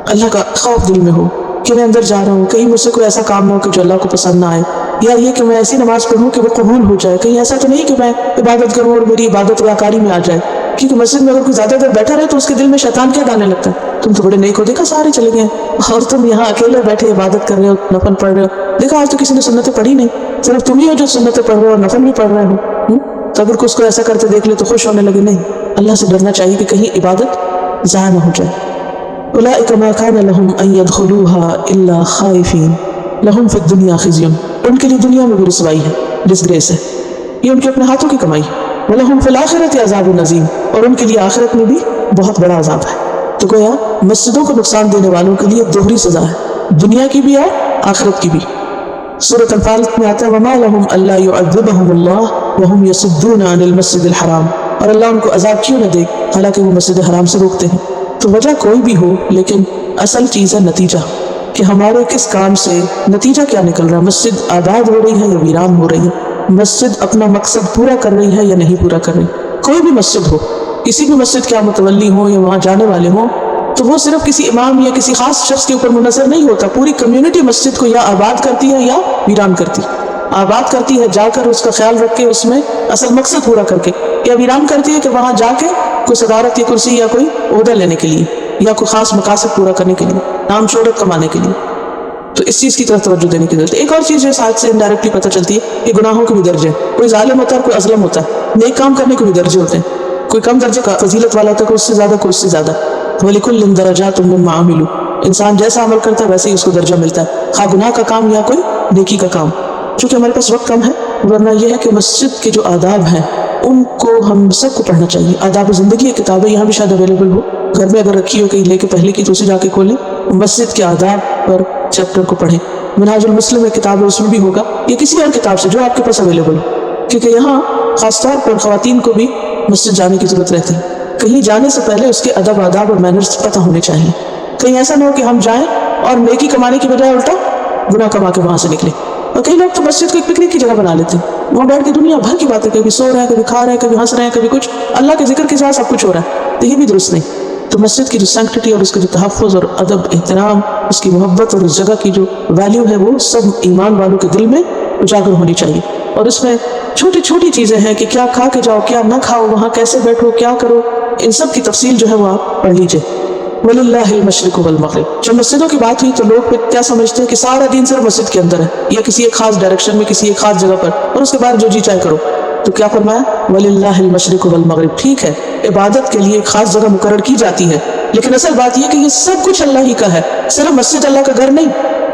Speaker 1: اللہ کا خوف دل میں ہو کہ میں اندر جا رہا ہوں، کہیں مجھ سے کوئی ایسا کام نہ ہو کہ جو اللہ کو پسند نہ آئے، یا یہ کہ میں ایسی نماز پڑھوں کہ وہ قبول ہو جائے، کہیں ایسا تو نہیں کہ میں عبادت کروں اور میری عبادت ریاکاری میں آ جائے، کیونکہ مسجد میں اگر کوئی زیادہ دیر بیٹھا رہے تو اس کے دل میں شیطان کیا ڈالنے لگتا ہے، تم تو بڑے نیک ہو، دیکھا سارے چلے گئے اور تم یہاں اکیلے بیٹھے عبادت کر رہے ہو، نفل پڑھ رہے ہو، دیکھا آج تو کسی نے سنتیں پڑھی نہیں، صرف تم ہی ہو جو سنتیں پڑھ رہے ہو اور نفل بھی پڑھ رہے ہو۔ تو اگر اس کو ایسا کرتے دیکھ لے تو خوش ہونے لگے، نہیں، اللہ سے ڈرنا چاہیے کہ کہیں عبادت ضائع نہ ہو جائے۔ اولئک ما کان لہم ان یدخلوہا الا خائفین لہم فی الدنیا خزی، ان کے لیے دنیا میں بھی رسوائی ہے، ڈسگریس ہے، یہ ان کے اپنے ہاتھوں کی کمائی ہے۔ ولہم فی الآخرۃ عذاب عظیم، اور ان کے لیے آخرت میں بھی بہت بڑا عذاب ہے۔ تو گویا مسجدوں کو نقصان دینے والوں کے لیے دوہری سزا ہے، دنیا کی بھی اور آخرت کی بھی۔ سورۃ انفال میں آتا ہے وما لہم الا یعذبہم اللہ وہم یصدون عن المسجد الحرام، اور اللہ ان کو عذاب کیوں نہ دے حالانکہ وہ مسجد حرام سے روکتے ہیں۔ تو وجہ کوئی بھی ہو، لیکن اصل چیز ہے نتیجہ، کہ ہمارے کس کام سے نتیجہ کیا نکل رہا ہے، مسجد آباد ہو رہی ہے یا ویران ہو رہی ہے، مسجد اپنا مقصد پورا کر رہی ہے یا نہیں پورا کر رہی۔ کوئی بھی مسجد ہو، کسی بھی مسجد کے متولی ہوں یا وہاں جانے والے ہوں، تو وہ صرف کسی امام یا کسی خاص شخص کے اوپر منحصر نہیں ہوتا، پوری کمیونٹی مسجد کو یا آباد کرتی ہے یا ویران کرتی ہے۔ آباد کرتی ہے جا کر اس کا خیال رکھ کے اس میں اصل مقصد پورا کر کے، یا ویران کرتی ہے کہ وہاں جا کے کوئی صدارت یا کرسی یا کوئی عہدہ لینے کے لیے یا کوئی خاص مقاصد پورا کرنے کے لیے، نام شہرت کمانے کے لیے۔ تو اس چیز کی طرف توجہ دینے کی ضرورت ہے۔ ایک اور چیز جو اس آیت سے انڈائریکٹلی پتہ چلتی ہے کہ گناہوں کے بھی درجے ہیں، کوئی ظالم ہوتا ہے کوئی اظلم ہوتا ہے، نیک کام کرنے کے بھی درجے ہوتے ہیں، کوئی کم درجے کا فضیلت والا ہوتا ہے، کوئی اس سے زیادہ کوئی اس سے زیادہ۔ وَلِكُلٍّ دَرَجَاتٌ مِّمَّا عَمِلُوا، انسان جیسا عمل کرتا ہے ویسے ہی اس کو درجہ ملتا ہے، خواہ گناہ کا کام یا کوئی نیکی کا کام۔ چونکہ ہمارے پاس وقت کم ہے، ورنہ یہ ہے کہ مسجد کے جو آداب ہیں ان کو ہم سب کو پڑھنا چاہیے۔ آداب زندگی یہ کتابیں یہاں بھی شاید اویلیبل ہو، گھر میں اگر رکھی ہو کہیں لے کے پہلے کی تو اسے جا کے کھولیں، مسجد کے آداب پر چیپٹر کو پڑھیں۔ منہاج المسلم ایک کتاب ہے، اس میں بھی ہوگا، یا کسی اور کتاب سے جو آپ کے پاس اویلیبل ہو، کیونکہ یہاں خاص طور پر خواتین کو بھی مسجد جانے کی ضرورت رہتی ہے۔ کہیں جانے سے پہلے اس کے ادب آداب اور مینرز پتہ ہونے چاہیے، کہیں ایسا نہ ہو کہ ہم جائیں اور نیکی کمانے کی بجائے الٹا گناہ کما کے وہاں سے نکلیں۔ اور کئی لوگ تو مسجد کو ایک پکنک کی جگہ بنا لیتے ہیں، وہاں بیٹھ کے دنیا بھر کی باتیں، کبھی سو رہے ہیں، کبھی کھا رہے ہیں، کبھی ہنس رہے ہیں، کبھی کچھ، اللہ کے ذکر کے ساتھ سب کچھ ہو رہا ہے، تو یہ بھی درست نہیں۔ تو مسجد کی جو سینکٹیٹی اور اس کا جو تحفظ اور ادب احترام، اس کی محبت اور اس جگہ کی جو ویلیو ہے وہ سب ایمان والوں کے دل میں اجاگر ہونی چاہیے۔ اور اس میں چھوٹی چھوٹی چیزیں ہیں کہ کیا کھا کے جاؤ، کیا نہ کھاؤ، وہاں کیسے بیٹھو، کیا کرو، ان سب کی تفصیل جو ہے وہ آپ پڑھ لیجئے۔ وَلِلَّهِ الْمَشْرِقُ وَالْمَغْرِبُ، جب مسجدوں کی بات ہوئی تو لوگ پھر کیا سمجھتے ہیں کہ سارا دین صرف مسجد کے اندر ہے یا کسی ایک خاص ڈائریکشن میں، کسی ایک خاص جگہ پر، اور اس کے بعد جو جی چاہے کرو۔ تو کیا فرمایا؟ وَلِلَّهِ الْمَشْرِقُ وَالْمَغْرِبُ، ٹھیک ہے عبادت کے لیے ایک خاص جگہ مقرر کی جاتی ہے، لیکن اصل بات یہ کہ یہ سب کچھ اللہ ہی کا ہے، صرف مسجد اللہ کا گھر نہیں،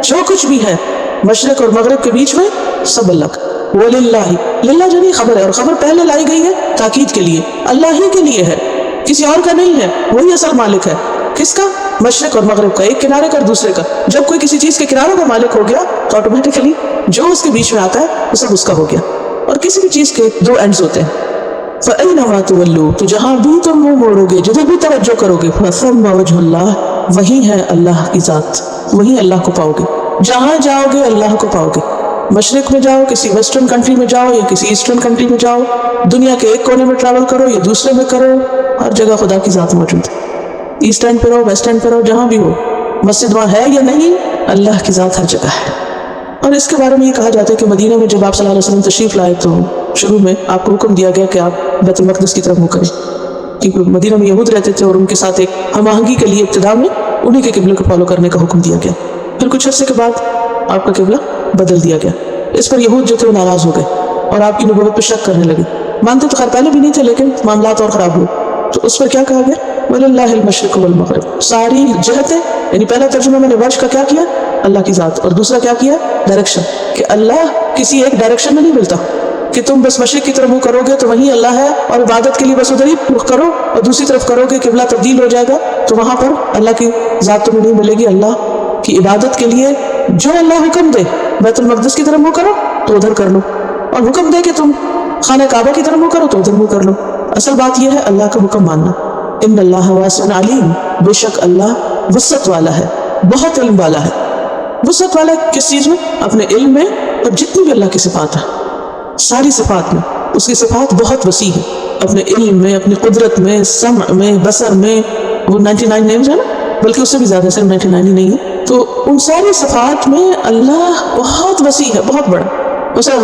Speaker 1: جو کچھ بھی ہے مشرق اور مغرب کے بیچ میں سب اللہ کا۔ وَلِلَّهِ، للہ جو نہیں خبر ہے، اور خبر پہلے لائی گئی ہے تاکید کے لیے، اللہ ہی کے لیے ہے، کسی اور کا نہیں ہے، وہی اصل مالک ہے۔ کس کا؟ مشرق اور مغرب کا، ایک کنارے کا اور دوسرے کا۔ جب کوئی کسی چیز کے کناروں کا مالک ہو گیا تو آٹومیٹکلی جو اس کے بیچ میں آتا ہے وہ سب اس کا ہو گیا۔ اور کسی بھی چیز کے دو اینڈز ہوتے ہیں، فَأَيْنَمَا تُوَلُّوا، تو جہاں بھی تم منہ موڑو گے، جدھر بھی توجہ کرو گے، فَثَمَّ وَجْهُ اللَّهِ، وہی ہے اللہ کی ذات، وہی اللہ کو پاؤ گے، جہاں جاؤ گے اللہ کو پاؤ گے۔ مشرق میں جاؤ، کسی ویسٹرن کنٹری میں جاؤ یا کسی ایسٹرن کنٹری میں جاؤ، دنیا کے ایک کونے میں ٹریول کرو یا دوسرے میں کرو، ہر جگہ خدا کی ذات موجود ہے۔ ایسٹ اینڈ پہ رہو، ویسٹ اینڈ پہ رہو، جہاں بھی ہو، مسجد وہاں ہے یا نہیں، اللہ کی ذات ہر جگہ ہے۔ اور اس کے بارے میں یہ کہا جاتا ہے کہ مدینہ میں جب آپ صلی اللہ علیہ وسلم تشریف لائے تو شروع میں آپ کو حکم دیا گیا کہ آپ بیت المقدس کی طرف منہ کریں، کیونکہ مدینہ میں یہود رہتے تھے اور ان کے ساتھ ایک ہم آہنگی کے لیے ابتدا میں انہی کے قبلے کو فالو کرنے کا حکم دیا گیا۔ پھر کچھ عرصے کے بعد آپ کا قبلہ بدل دیا گیا۔ اس پر یہود جو تھے وہ ناراض ہو گئے اور آپ کی نبوت پہ شک کرنے لگے، مانتے تو خیر پہلے بھی نہیں تھے لیکن معاملات اور خراب ہوئے۔ تو اس پر کیا کہا گیا؟ وَلِلَّهِ الْمَشْرِقُ وَالْمَغْرِبُ، ساری جہتیں یعنی پہلا ترجمہ میں نے وجہ کا کیا کیا، اللہ کی ذات، اور دوسرا کیا کیا، ڈائریکشن، کہ اللہ کسی ایک ڈائریکشن میں نہیں ملتا کہ تم بس مشرق کی طرف منہ کرو گے تو وہیں اللہ ہے، اور عبادت کے لیے بس ادھر ہی رخ کرو، اور دوسری طرف کرو گے قبلہ تبدیل ہو جائے گا تو وہاں پر اللہ کی ذات تمہیں نہیں ملے گی۔ اللہ کی عبادت کے لیے جو اللہ حکم دے، بیت المقدس کی طرف منہ کرو تو ادھر کر لو، اور حکم دے کہ تم خانہ کعبہ کی طرف منہ کرو تو ادھر منہ کر لو۔ اصل بات یہ ہے اللہ کا حکم ماننا۔ ان اللہ واسع علیم، بے شک اللہ وسعت والا ہے، بہت علم والا ہے۔ وسعت والا کس چیز میں؟ اپنے علم میں، اور جتنی بھی اللہ کی صفات ہے ساری صفات میں، اس کی صفات بہت وسیع ہے، اپنے علم میں، اپنی قدرت میں، سمع میں، بصر میں، وہ 99 نیمز ہے نا، بلکہ اس سے بھی زیادہ، صرف 99 ہی نہیں ہے۔ تو ان ساری صفات میں اللہ بہت وسیع ہے، بہت بڑا۔ مثلا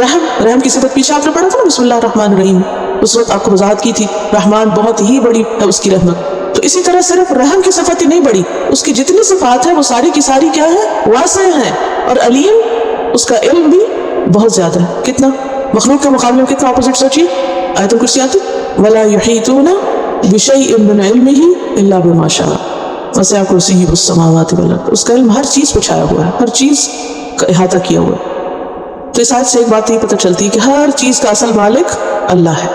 Speaker 1: رحم کی صفت پیچھے آپ نے پڑھا تھا نا، بسم اللہ الرحمن الرحیم، اس وقت آپ کو وضاحت کی تھی، رحمان بہت ہی بڑی ہے اس کی رحمت۔ تو اسی طرح صرف رحم کی صفت ہی نہیں بڑی، اس کی جتنی صفات ہیں وہ ساری کی ساری کیا ہے؟ واسع ہیں، اور علیم، اس کا علم بھی بہت زیادہ ہے۔ کتنا؟ مخلوق کے مقابلے میں کتنا اپوزٹ سوچیے، آیت الکرسی آتی وَلَا يُحِيطُونَ بِشَيْءٍ مِّنْ عِلْمِهِ إِلَّا بِمَا شَاءَ وَسِعَ كُرْسِيُّهُ السَّمَاوَاتِ وَالْأَرْضَ، اس کا علم ہر چیز پہ چھایا ہوا ہے، ہر چیز کا احاطہ کیا ہوا ہے۔ تو اس آیت سے ایک بات یہ پتہ چلتی ہے کہ ہر چیز کا اصل مالک اللہ ہے۔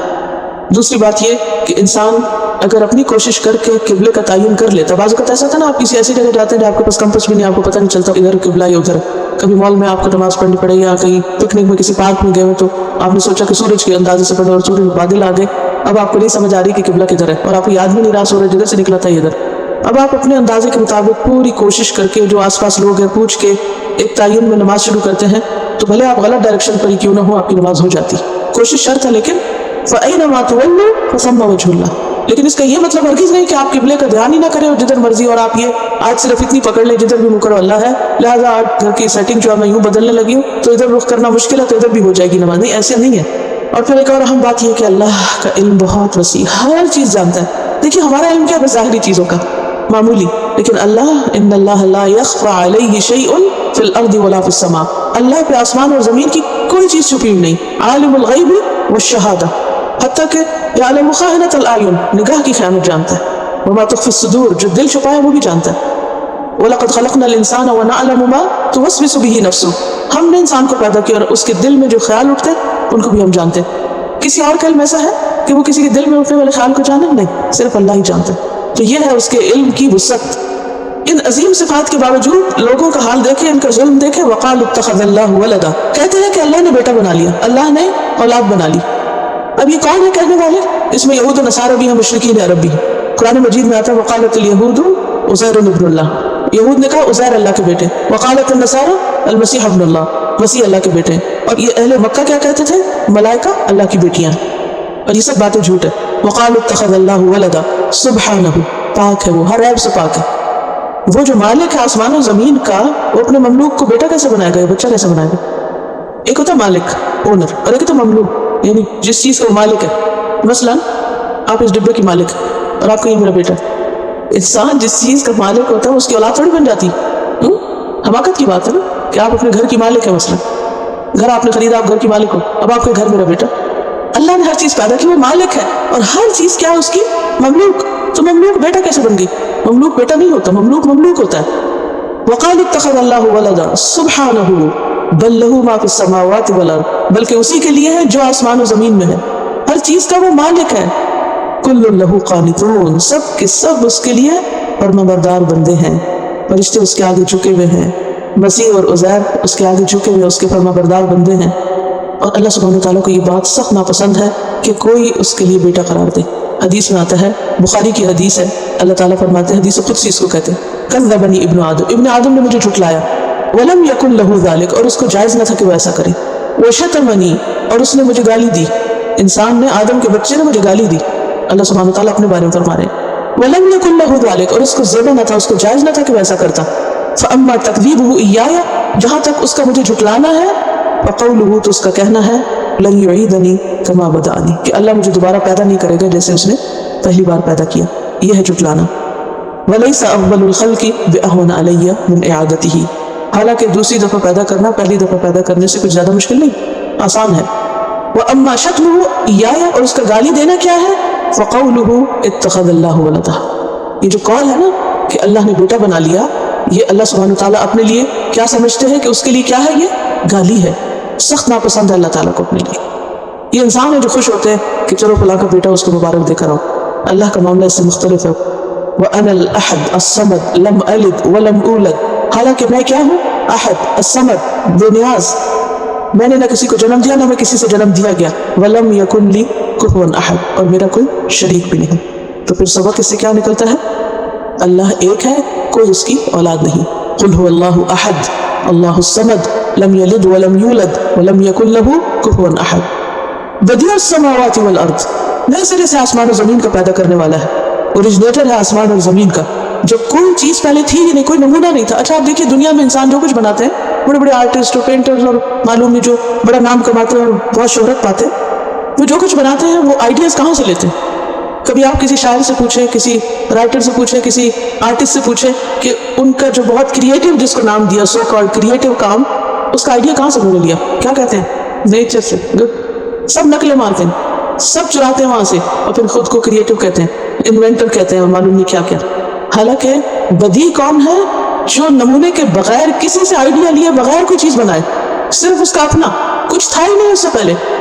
Speaker 1: دوسری بات یہ کہ انسان اگر اپنی کوشش کر کے قبلے کا تعین کر لیتا، بعض اوقات ایسا تھا نا، آپ کسی ایسی جگہ جاتے ہیں جہاں آپ کے پاس کمپس بھی نہیں، آپ کو پتہ نہیں چلتا ادھر قبلہ یا ادھر، کبھی مال میں آپ کو نماز پڑھنی پڑے، یا کہیں پکنک میں کسی پارک میں گئے ہو تو آپ نے سوچا کہ سورج کے اندازے سے پڑھو، اور سورج بادل آ گئے، اب آپ کو نہیں سمجھ آ رہی کہ قبلہ کدھر ہے، اور آپ کو یاد بھی نہیں رہا سورج جدھر سے نکلا تھا ادھر۔ اب آپ اپنے اندازے کے مطابق پوری کوشش کر کے، جو آس پاس لوگ ہیں پوچھ کے ایک تعین میں نماز شروع کرتے ہیں، تو بھلے آپ غلط ڈائریکشن پر ہی کیوں نہ ہو، آپ کی نماز ہو جاتی۔ کوشش شرط ہے، لیکن فَأَيْنَمَا تُوَلُّوا فَثَمَّ وَجْهُ اللَّهِ، لیکن اس کا یہ مطلب ہرگز نہیں کہ آپ قبلے کا دھیان ہی نہ کریں اور جدھر مرضی، اور آپ یہ آج صرف اتنی پکڑ لیں جدھر بھی منہ کرو اللہ ہے، لہٰذا آج گھر کی سیٹنگ جو ہے میں یوں بدلنے لگی ہوں تو ادھر رخ کرنا مشکل ہے تو ادھر بھی ہو جائے گی نماز، نہیں، ایسے نہیں ہے۔ اور پھر ایک اور اہم بات یہ کہ اللہ کا علم بہت وسیع، ہر چیز جانتا ہے۔ دیکھیے ہمارا علم کیا، بس ظاہری چیزوں کا، معمولی، لیکن اللہ ان اللہ لا يخفى عليه شيء في الارض ولا في السماء، اللہ پہ آسمان اور زمین کی کوئی چیز چھپی ہوئی نہیں، عالم الغیب والشہادہ، حتیٰ کہ یعلم خائنۃ الاعین، نگاہ کی خیانت جانتا ہے، وما تخفی الصدور، جو دل چھپائے وہ بھی جانتا ہے، وَلَقَدْ خَلَقْنَا الْإِنسَانَ وَنَعْلَمُ مَا تُوَسْوِسُ بِهِ نَفْسُهُ، ہم نے انسان کو پیدا کیا اور اس کے دل میں جو خیال اٹھتے ان کو بھی ہم جانتے ہیں۔ کسی اور کا علم ایسا ہے کہ وہ کسی کے دل میں اٹھنے والے خیال کو جانے؟ نہیں، صرف اللہ ہی جانتا ہے۔ تو یہ ہے اس کے علم کی وسعت۔ ان عظیم صفات کے باوجود لوگوں کا حال دیکھیں، ان کا ظلم دیکھیں، وَقَالُوا اتَّخَذَ اللَّهُ وَلَدًا، کہتے ہیں کہ اللہ نے بیٹا بنا لیا، اللہ نے اولاد بنا لی۔ اب یہ کون ہے کہنے والے؟ اس میں یہود و نصارہ بھی ہیں، مشرکین عرب بھی۔ قرآن مجید میں آتا ہے وَقَالَتِ الْيَهُودُ عُزَيْرٌ ابْنُ اللَّهِ، یہود نے کہا عزیر اللہ کے بیٹے، وَقَالَتِ النَّصَارَى الْمَسِيحُ ابْنُ اللَّهِ، مسیح اللہ کے بیٹے۔ اور یہ اہل مکہ کیا کہتے تھے؟ ملائکہ اللہ کی بیٹیاں، اور یہ سب باتیں جھوٹ ہے۔ وَقَالُوا اتَّخَذَ اللَّهُ وَلَدًا، سبحانہ، پاک ہے وہ، ہر عیب سے پاک ہے۔ وہ جو مالک ہے آسمان و زمین کا، وہ اپنے مملوک کو بیٹا کیسے بنائے گا، بچہ کیسے بنائے گا؟ ایک ہوتا مالک، اونر، اور ایک ہوتا مملوک، یعنی جس چیز کا مالک ہے۔ مثلا آپ اس ڈبے کی مالک اور آپ کو یہ میرا بیٹا۔ انسان جس چیز کا مالک ہوتا ہے اس کی اولاد تھوڑی بن جاتی۔ حماقت کی بات ہے نا کہ آپ اپنے گھر کی مالک ہے، مثلا گھر آپ نے خریدا، آپ گھر کی مالک ہو، اب آپ کے گھر میرا بیٹا۔ اللہ نے ہر چیز پیدا کی، وہ مالک ہے، اور ہر چیز کیا ہے اس کی؟ مملوک۔ تو مملوک بیٹا کیسے بن گئی؟ مملوک بیٹا نہیں ہوتا، مملوک مملوک ہوتا ہے۔ وَقَالُوا اتَّخَذَ اللَّهُ وَلَدًا سُبْحَانَهُ بَل لَّهُ مَا فِي السَّمَاوَاتِ وَالْأَرْضِ، بلکہ اسی کے لیے ہے جو آسمان و زمین میں ہے، ہر چیز کا وہ مالک ہے۔ كُلٌّ لَّهُ قَانِتُونَ، سب کے سب اس کے لیے فرمانبردار بندے ہیں، فرشتے اس کے آگے جھکے ہوئے ہیں، مسیح اور عزیر اس کے آگے جھکے ہوئے اس کے فرمانبردار بندے ہیں۔ اور اللہ سبحانہ وتعالیٰ کو یہ بات سخت ناپسند ہے کہ کوئی اس کے لیے بیٹا قرار دے۔ حدیث میں آتا ہے، بخاری کی حدیث ہے، اللہ تعالیٰ فرماتے ہیں، حدیث قدسی اس کو کہتے ہیں، کذبنی ابن آدم، ابن آدم نے مجھے جھٹلایا، ولم یکن لہ ذلک، اور اس کو جائز نہ تھا کہ وہ ایسا کرے، وشتمنی، اور اس نے مجھے گالی دی، انسان نے، آدم کے بچے نے مجھے گالی دی، اللہ سبحانہ وتعالیٰ اپنے بارے میں فرما رہے ہیں، ولم یکن لہ ذلک، اور اس کو زیبہ نہ تھا، اس کو جائز نہ تھا کہ وہ ایسا کرتا، فاما تکذیبہ ایایا، جہاں تک اس کا مجھے جھٹلانا ہے، فقولہ، تو اس کا کہنا ہے، لن یعیدنی کما بدانی، کہ اللہ مجھے دوبارہ پیدا نہیں کرے گا جیسے اس نے پہلی بار پیدا کیا۔ یہ ہے جھٹلانا۔ ولیس اول الخلق باہون علی من اعادتہ، حالانکہ دوسری دفعہ پیدا کرنا پہلی دفعہ پیدا کرنے سے کچھ زیادہ مشکل نہیں، آسان ہے۔ واما شتمہ ایایا، اور اس کا گالی دینا کیا ہے، فقولہ اتخذ اللہ ولدا، یہ جو قول ہے نا کہ اللہ نے بیٹا بنا لیا، یہ اللہ سبحانہ تعالیٰ اپنے لیے کیا سمجھتے ہیں کہ اس کے لیے کیا ہے؟ یہ گالی ہے، سخت ناپسند ہے اللہ تعالیٰ کو اپنے لیے. یہ انسان ہے جو خوش ہوتے ہیں کہ چلو فلاں کا بیٹا اس کو مبارک دے کر آؤ. اللہ کا معاملہ اس سے مختلف ہے. وَأَنَا الْأَحَدُ الصَّمَدُ لَمْ أَلِدْ وَلَمْ أُولَدْ، حالانکہ میں کیا ہوں؟ احد الصمد، بے نیاز. میں نے نہ کسی کو جنم دیا، نہ میں کسی سے جنم دیا گیا. وَلَمْ يَكُنْ لِي كُفُوًا أَحَدٌ، اور میرا کوئی شریک بھی نہیں. تو پھر سبق اس سے کیا نکلتا ہے؟ اللہ ایک ہے، کوئی اس کی اولاد نہیں. قُلْ هُوَ اللَّهُ أَحَدٌ اللَّهُ الصَّمَدُ لَمْ يَلِدْ وَلَمْ يُولَدْ وَلَمْ يَكُنْ لَهُ كُفُوًا أَحَدٌ. بدیع السماوات والارض، نئے سرے سے آسمان و زمین کا پیدا کرنے والا ہے، اوریجنیٹر ہے آسمان اور زمین کا. جب کوئی چیز پہلے تھی ہی نہیں، کوئی نمونہ نہیں تھا. اچھا آپ دیکھیے دنیا میں انسان جو کچھ بناتے ہیں، بڑے بڑے آرٹسٹ اور پینٹرز اور معلوم نہیں جو بڑا نام کماتے ہیں اور بہت شہرت پاتے ہیں، وہ جو کچھ بناتے ہیں وہ آئیڈیاز کہاں سے لیتے ہیں؟ کبھی آپ کسی شاعر سے پوچھیں، کسی رائٹر سے پوچھیں، کسی آرٹسٹ سے پوچھیں کہ ان کا جو بہت کریٹو جس کو نام دیا سو کالڈ کریٹو کام، اس کا آئیڈیا کہاں سے انہوں نے لیا؟ کیا کہتے ہیں؟ نیچر سے. سب نقلیں مارتے ہیں، سب چراتے ہیں وہاں سے، اور پھر خود کو کریٹو کہتے ہیں، انوینٹر کہتے ہیں، اور معلوم نہیں کیا کیا. حالانکہ بدیع کون ہے؟ جو نمونے کے بغیر، کسی سے آئیڈیا لیے بغیر کوئی چیز بنائے، صرف اس کا اپنا، کچھ تھا ہی نہیں اس سے پہلے،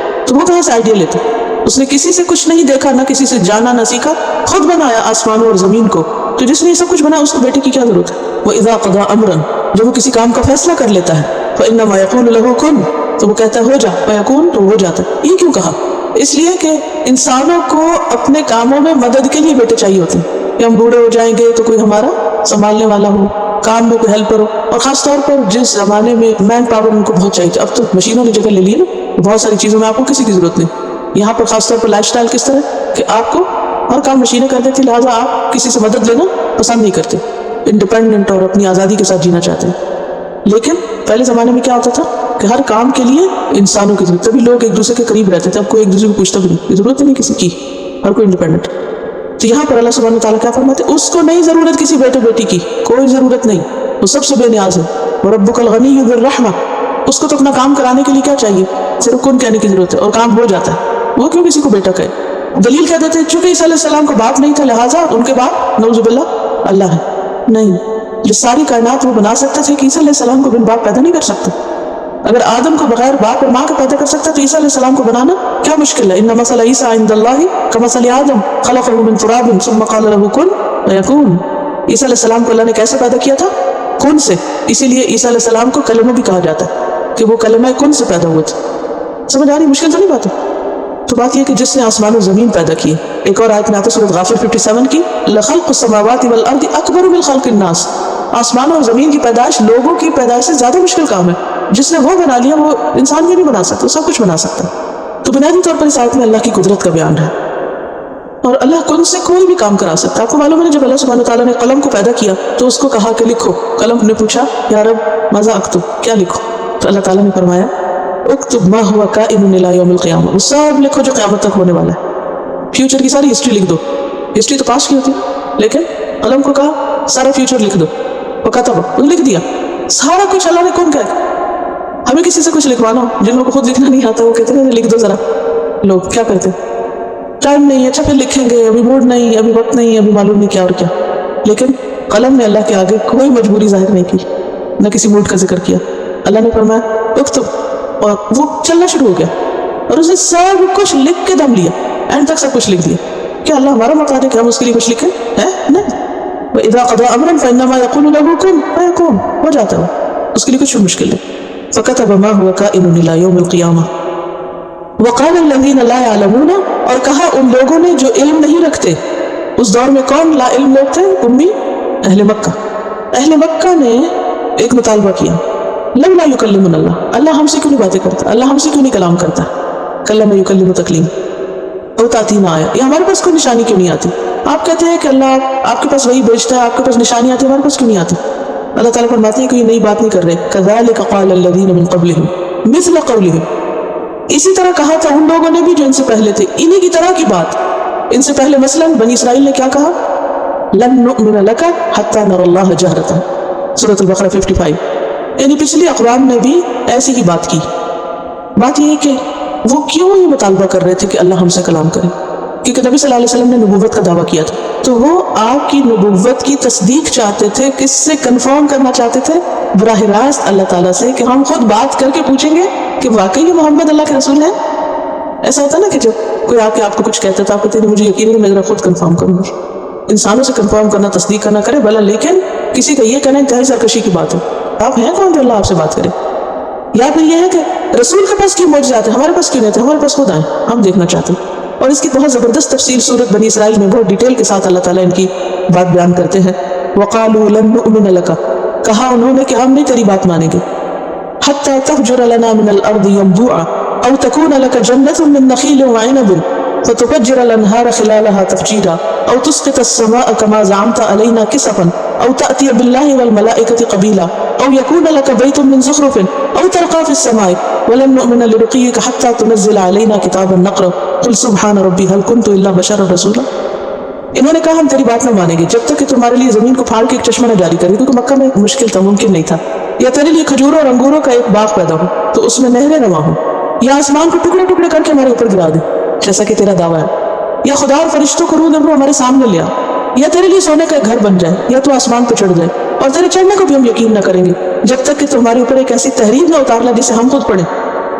Speaker 1: تو وہ کہاں سے آئیڈیا لیتے؟ اس نے کسی سے کچھ نہیں دیکھا، نہ کسی سے جانا نہ سیکھا، خود بنایا آسمانوں اور زمین کو. تو جس نے یہ سب کچھ بنایا اس کو بیٹے کی کیا ضرورت ہے؟ وَإِذَا قَضَىٰ أَمْرًا، جب وہ کسی کام کا فیصلہ کر لیتا ہے، فَإِنَّمَا يَقُولُ لَهُ كُن، تو وہ کہتا ہے ہو جا، فَيَكُونُ، تو ہو جاتا ہے. یہ کیوں کہا؟ اس لیے کہ انسانوں کو اپنے کاموں میں مدد کے لیے بیٹے چاہیے ہوتے ہیں کہ ہم بوڑھے ہو جائیں گے تو کوئی ہمارا سنبھالنے والا ہو، کام میں کوئی ہیلپر ہو. اور خاص طور پر جس زمانے میں مین پاور ان کو بہت چاہیے تھا، اب تو مشینوں نے جگہ لے لی نا، بہت ساری چیزوں میں آپ کو کسی کی ضرورت نہیں. یہاں پر خاص طور پر لائف سٹائل کس طرح کہ آپ کو ہر کام مشینیں کر دیتی، لہٰذا آپ کسی سے مدد لینا پسند نہیں کرتے، انڈیپینڈنٹ اور اپنی آزادی کے ساتھ جینا چاہتے ہیں. لیکن پہلے زمانے میں کیا ہوتا تھا کہ ہر کام کے لیے انسانوں کی ضرورت، تبھی لوگ ایک دوسرے کے قریب رہتے تھے. اب کوئی ایک دوسرے کو پوچھتا بھی نہیں، ضرورت ہی نہیں کسی کی، ہر کوئی انڈیپینڈنٹ. تو یہاں پر اللہ سبحانہ تعالیٰ کیا فرماتے ہیں؟ اس کو نہیں ضرورت کسی بیٹے بیٹی کی، کوئی ضرورت نہیں، وہ سب سے بے نیاز ہے. وَرَبُّكَ الْغَنِيُّ ذُو الرَّحْمَةِ، اس کو تو اپنا کام کرانے کے لیے کیا چاہیے؟ صرف کن کہنے کی ضرورت ہے اور کام ہو جاتا ہے. وہ کیوں کسی کو بیٹا کہے؟ دلیل کہہ دیتے ہیں چونکہ عیسیٰ علیہ السلام کو باپ نہیں تھا، لہٰذا ان کے باپ نعوذ باللہ اللہ ہے. نہیں، جو ساری کائنات وہ بنا سکتے تھے کہ عیسیٰ علیہ السلام کو بن باپ پیدا نہیں کر سکتے. اگر آدم کو بغیر باپ اور ماں کا پیدا کر سکتا تو عیسیٰ علیہ السلام کو بنانا کیا مشکل ہے؟ ان مثل عیسیٰ عند اللہ کمثل آدم خلقہ من تراب ثم قال له کن فیکون. عیسیٰ علیہ السلام کو اللہ نے کیسے پیدا کیا تھا؟ کن سے. اسی لیے عیسیٰ علیہ السلام کو کلمہ بھی کہا جاتا ہے کہ وہ کلمہ کن سے پیدا ہوئے تھے. سمجھ آ رہی؟ مشکل تو نہیں بات ہے. تو بات یہ کہ جس نے آسمان و زمین پیدا کی. ایک اور آیت میں آتا ہے سورۃ غافر 57 کی، لخلق السماوات والارض اکبر من خلق الناس، آسمان اور زمین کی پیدائش لوگوں کی پیدائش سے زیادہ مشکل کام ہے. جس نے وہ بنا لیا وہ انسان بھی نہیں بنا سکتا، وہ سب کچھ بنا سکتا ہے. تو بنیادی طور پر اس آیت میں اللہ کی قدرت کا بیان ہے اور اللہ کن سے کوئی بھی کام کرا سکتا ہے. آپ کو معلوم ہے جب اللہ سبحانہ تعالیٰ نے قلم کو پیدا کیا تو اس کو کہا کہ لکھو. قلم نے پوچھا یا رب ماذا اکتب، کیا لکھوں؟ تو اللہ تعالیٰ نے فرمایا اکتب ما هو کائن الی یوم القیامہ، وہ سب لکھو جو قیامت تک ہونے والا ہے. فیوچر کی ساری ہسٹری لکھ دو. ہسٹری تو پاسٹ کی ہوتی لیکن قلم کو کہا سارا فیوچر لکھ دو. وہ کتب، وہ لکھ دیا سارا کچھ. اللہ نے کون کہا؟ ہمیں کسی سے کچھ لکھوانا ہو، جن لوگوں کو خود لکھنا نہیں آتا وہ کہتے ہیں لکھ دو ذرا. لوگ کیا کرتے؟ ٹائم نہیں ہے، اچھا پھر لکھیں گے، ابھی موڈ نہیں، ابھی وقت نہیں، ابھی معلوم نہیں کیا اور کیا. لیکن قلم نے اللہ کے آگے کوئی مجبوری ظاہر نہیں کی، نہ کسی موڈ کا ذکر کیا. اللہ نے فرمایا اکتب، اور وہ چلنا شروع ہو گیا اور اس نے سب کچھ لکھ کے دم لیا، اینڈ تک سب کچھ لکھ دیا. کیا اللہ ہمارا محتاج ہے کہ ہم اس کے لیے کچھ لکھیں؟ نہیں. وَإِذَا قَضَىٰ أَمْرًا فَإِنَّمَا يَقُولُ لَهُ كُن فَيَكُونُ، ہو جاتا ہے، اس کے لیے کچھ بھی مشکل نہیں. فَكَتَبَ مَا هُوَ كَائِنٌ إِلَىٰ يَوْمِ الْقِيَامَةِ وَقَالَ الَّذِينَ لَا يَعْلَمُونَ، اور کہا ان لوگوں نے جو علم نہیں رکھتے. اس دور میں کون لا علم لوگ تھے؟ امی اہل مکہ. اہل مکہ نے ایک مطالبہ کیا، لولا یکلمنا اللہ، اللہ ہم سے کیوں نہیں باتیں کرتا، اللہ ہم سے کیوں نہیں کلام کرتا. کلم یکلم تکلیم او تاتینا آیا، یہ ہمارے پاس کوئی نشانی کیوں نہیں آتی؟ آپ کہتے ہیں کہ اللہ آپ کے پاس وہی بھیجتا ہے، آپ کے پاس نشانی آتی ہے، ہمارے پاس کیوں نہیں آتی؟ اللہ تعالیٰ فرماتے ہیں کہ یہ نئی بات نہیں کر رہے. کذالک قال الذین من قبلہم مثل قولہم، اسی طرح کہا تھا ان لوگوں نے بھی جو ان سے پہلے تھے، انہی کی طرح کی بات. ان سے پہلے مثلاً بنی اسرائیل نے کیا کہا؟ لن نؤمن لک حتی نری اللہ جہرۃ، سورۃ البقرہ 55. یعنی پچھلی اقوام نے بھی ایسی ہی بات کی. بات یہ ہے کہ وہ کیوں یہ مطالبہ کر رہے تھے کہ اللہ ہم سے کلام کرے؟ کیونکہ نبی صلی اللہ علیہ وسلم نے نبوت کا دعویٰ کیا تھا. تو وہ آپ کی نبوت کی تصدیق چاہتے تھے. کس سے کنفرم کرنا چاہتے تھے؟ براہ راست اللہ تعالیٰ سے، کہ ہم خود بات کر کے پوچھیں گے کہ واقعی یہ محمد اللہ کے رسول ہیں. ایسا ہوتا نا کہ جب کوئی آ کے آپ کو کچھ کہتا تھا، آپ کہتے ہیں مجھے یقین نہیں، میں ذرا خود کنفرم کروں گا. انسانوں سے کنفرم کرنا، تصدیق کرنا کرے بھلا، لیکن کسی کا یہ کہنا انتہائی سرکشی کی بات ہے. آپ ہیں کون جو اللہ آپ سے بات کرے؟ یا پھر یہ ہے کہ رسول کے پاس کیوں معجزات ہیں، ہمارے پاس کیوں نہیں تھے، ہمارے پاس خود آئے، ہم دیکھنا چاہتے ہیں. اور اس کی بہت زبردست تفصیل سورۃ بنی اسرائیل میں بہت ڈیٹیل کے ساتھ اللہ تعالیٰ ان کی بات بیان کرتے ہیں. وَقَالُوا لَن نُؤْمِنَ لَكَ، کہا انہوں نے کہ ہم نہیں تیری بات مانیں گے. حَتَّى تَفْجُرَ لَنَا مِنَ الْأَرْضِ يَنبُوعًا أَوْ تَكُونَ لَكَ جَنَّةٌ مِّن نَخِيلٍ وَعِنَبٍ فَتُفَجِّرَ الْأَنْهَارَ خِلَالَهَا تَفْجِيرًا أَوْ تُسْقِطَ السَّمَاءَ كَمَا زَعَمْتَ عَلَيْنَا كِسَفًا أَوْ تَأْتِيَ بِاللَّهِ وَالْمَلَائِكَةِ قَبِيلًا أَوْ يَكُونَ لَكَ بَيْتٌ مِّن زُخْرُفٍ أَوْ تَرْقَىٰ فِي السَّمَاءِ وَلَن نُّؤْمِنَ لِرُقِيِّكَ حَتَّىٰ تُنَزِّلَ عَلَيْنَا كِتَابًا نَّقْرَأُهُ قُلْ سُبْحَانَ رَبِّي هَلْ كُنتُ إِلَّا بَشَرًا رَّسُولًا. انہوں نے کہا ہم تیری بات نہ مانیں گے جب تک کہ تمہارے لیے زمین کو پھاڑ کے ایک چشمہ نہ جاری کرے، کیونکہ مکہ میں مشکل تھا، ممکن نہیں تھا. یا تیرے لیے کھجوروں اور انگوروں کا ایک باغ پیدا ہو تو اس میں نہریں رواں ہوں، یا آسمان کو ٹکڑے ٹکڑے کر کے ہمارے اوپر گرا دے جیسا کہ تیرا دعویٰ ہے، یا خدا اور فرشتوں کو روح دبرو ہمارے سامنے لیا، یا تیرے لیے سونے کا ایک گھر بن جائے، یا تو آسمان پہ چڑھ جائے. اور تیرے چڑھنے کو بھی ہم یقین نہ کریں گے جب تک کہ تمہارے اوپر ایک ایسی تحریر نہ اتار لے جسے ہم خود پڑھیں.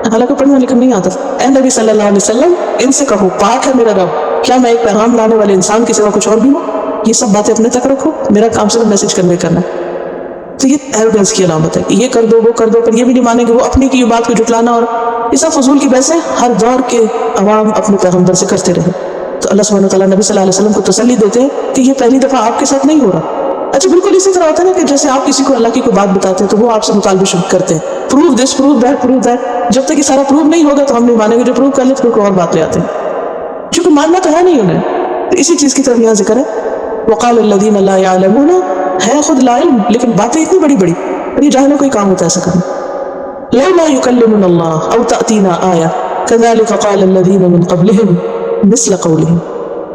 Speaker 1: حالانکہ پڑھنا لکھنا نہیں آتا. اے نبی صلی اللہ علیہ وسلم ان سے کہو پاک ہے میرا رب، کیا میں ایک پیغام لانے والے انسان کے سوا کچھ اور بھی ہوں؟ یہ سب باتیں اپنے تک رکھو، میرا کام صرف میسج کنوے کرنا ہے. تو یہ ایروگنس کی علامت ہے، یہ کر دو وہ کر دو، پر یہ بھی نہیں مانیں گے وہ اپنی کی بات کو جھٹلانا، اور یہ سب فضول کی بحثیں ہر دور کے عوام اپنے پیغمبر سے کرتے رہے. تو اللہ سبحانہ وتعالیٰ نبی صلی اللہ علیہ وسلم کو تسلی دیتے ہیں کہ یہ پہلی دفعہ آپ کے ساتھ نہیں ہو رہا. اچھا بالکل اسی طرح ہوتا ہے نا کہ جیسے آپ کسی کو اللہ کی کوئی بات بتاتے ہیں تو وہ آپ سے مطالبے شروع کرتے ہیں، prove this prove that prove that. جب تک یہ سارا پروو نہیں ہوگا تو ہم نہیں مانیں گے، جو پروو کر لے تو کوئی اور بات لے آتے ہیں، چونکہ ماننا تو ہے نہیں انہیں. تو اسی چیز کی طرف یہاں ذکر ہے. وقال الذین لا یعلمون، ہے خود لا علم لیکن باتیں اتنی بڑی بڑی، اور یہ جاہلوں کا ہی کام ہوتا ہے ایسا کرنا. لولا یکلمنا اللہ او تأتینا آیہ کذلک قال الذین من قبلہم مثل قولہم.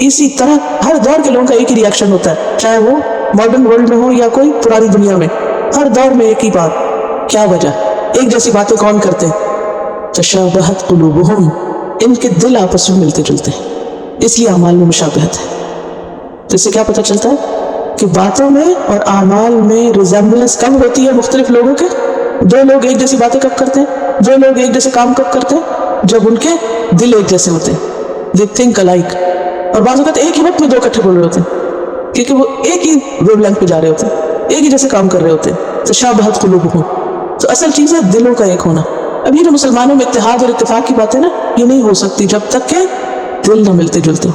Speaker 1: اسی طرح ہر دور کے لوگوں کا ایک ہی ری ایکشن ہوتا ہے، چاہے وہ ماڈرن ورلڈ میں ہو یا کوئی پرانی دنیا میں، ہر دور میں ایک ہی بات. کیا وجہ؟ ایک جیسی باتیں کون کرتے ہیں؟ تشابہت قلوبہم، ان کے دل آپس میں ملتے جلتے ہیں، اس لیے اعمال میں مشابہت ہے. تو اس سے کیا پتہ چلتا ہے کہ باتوں میں اور اعمال میں ریزمبلنس کم ہوتی ہے مختلف لوگوں کے. دو لوگ ایک جیسی باتیں کب کرتے ہیں، دو لوگ ایک جیسے کام کب کرتے ہیں؟ جب ان کے دل ایک جیسے ہوتے ہیں، they think alike. اور بعض اوقات ایک ہی وقت میں دو اکٹھے بول رہے ہوتے ہیں کیونکہ وہ ایک ہی ویو لینتھ پہ جا رہے ہوتے ہیں، ایک ہی جیسے کام کر رہے ہوتے ہیں. تشابہت قلوبہم، تو اصل چیز ہے دلوں کا ایک ہونا. اب یہ جو مسلمانوں میں اتحاد اور اتفاق کی بات ہے نا، یہ نہیں ہو سکتی جب تک کہ دل نہ ملتے جلتے.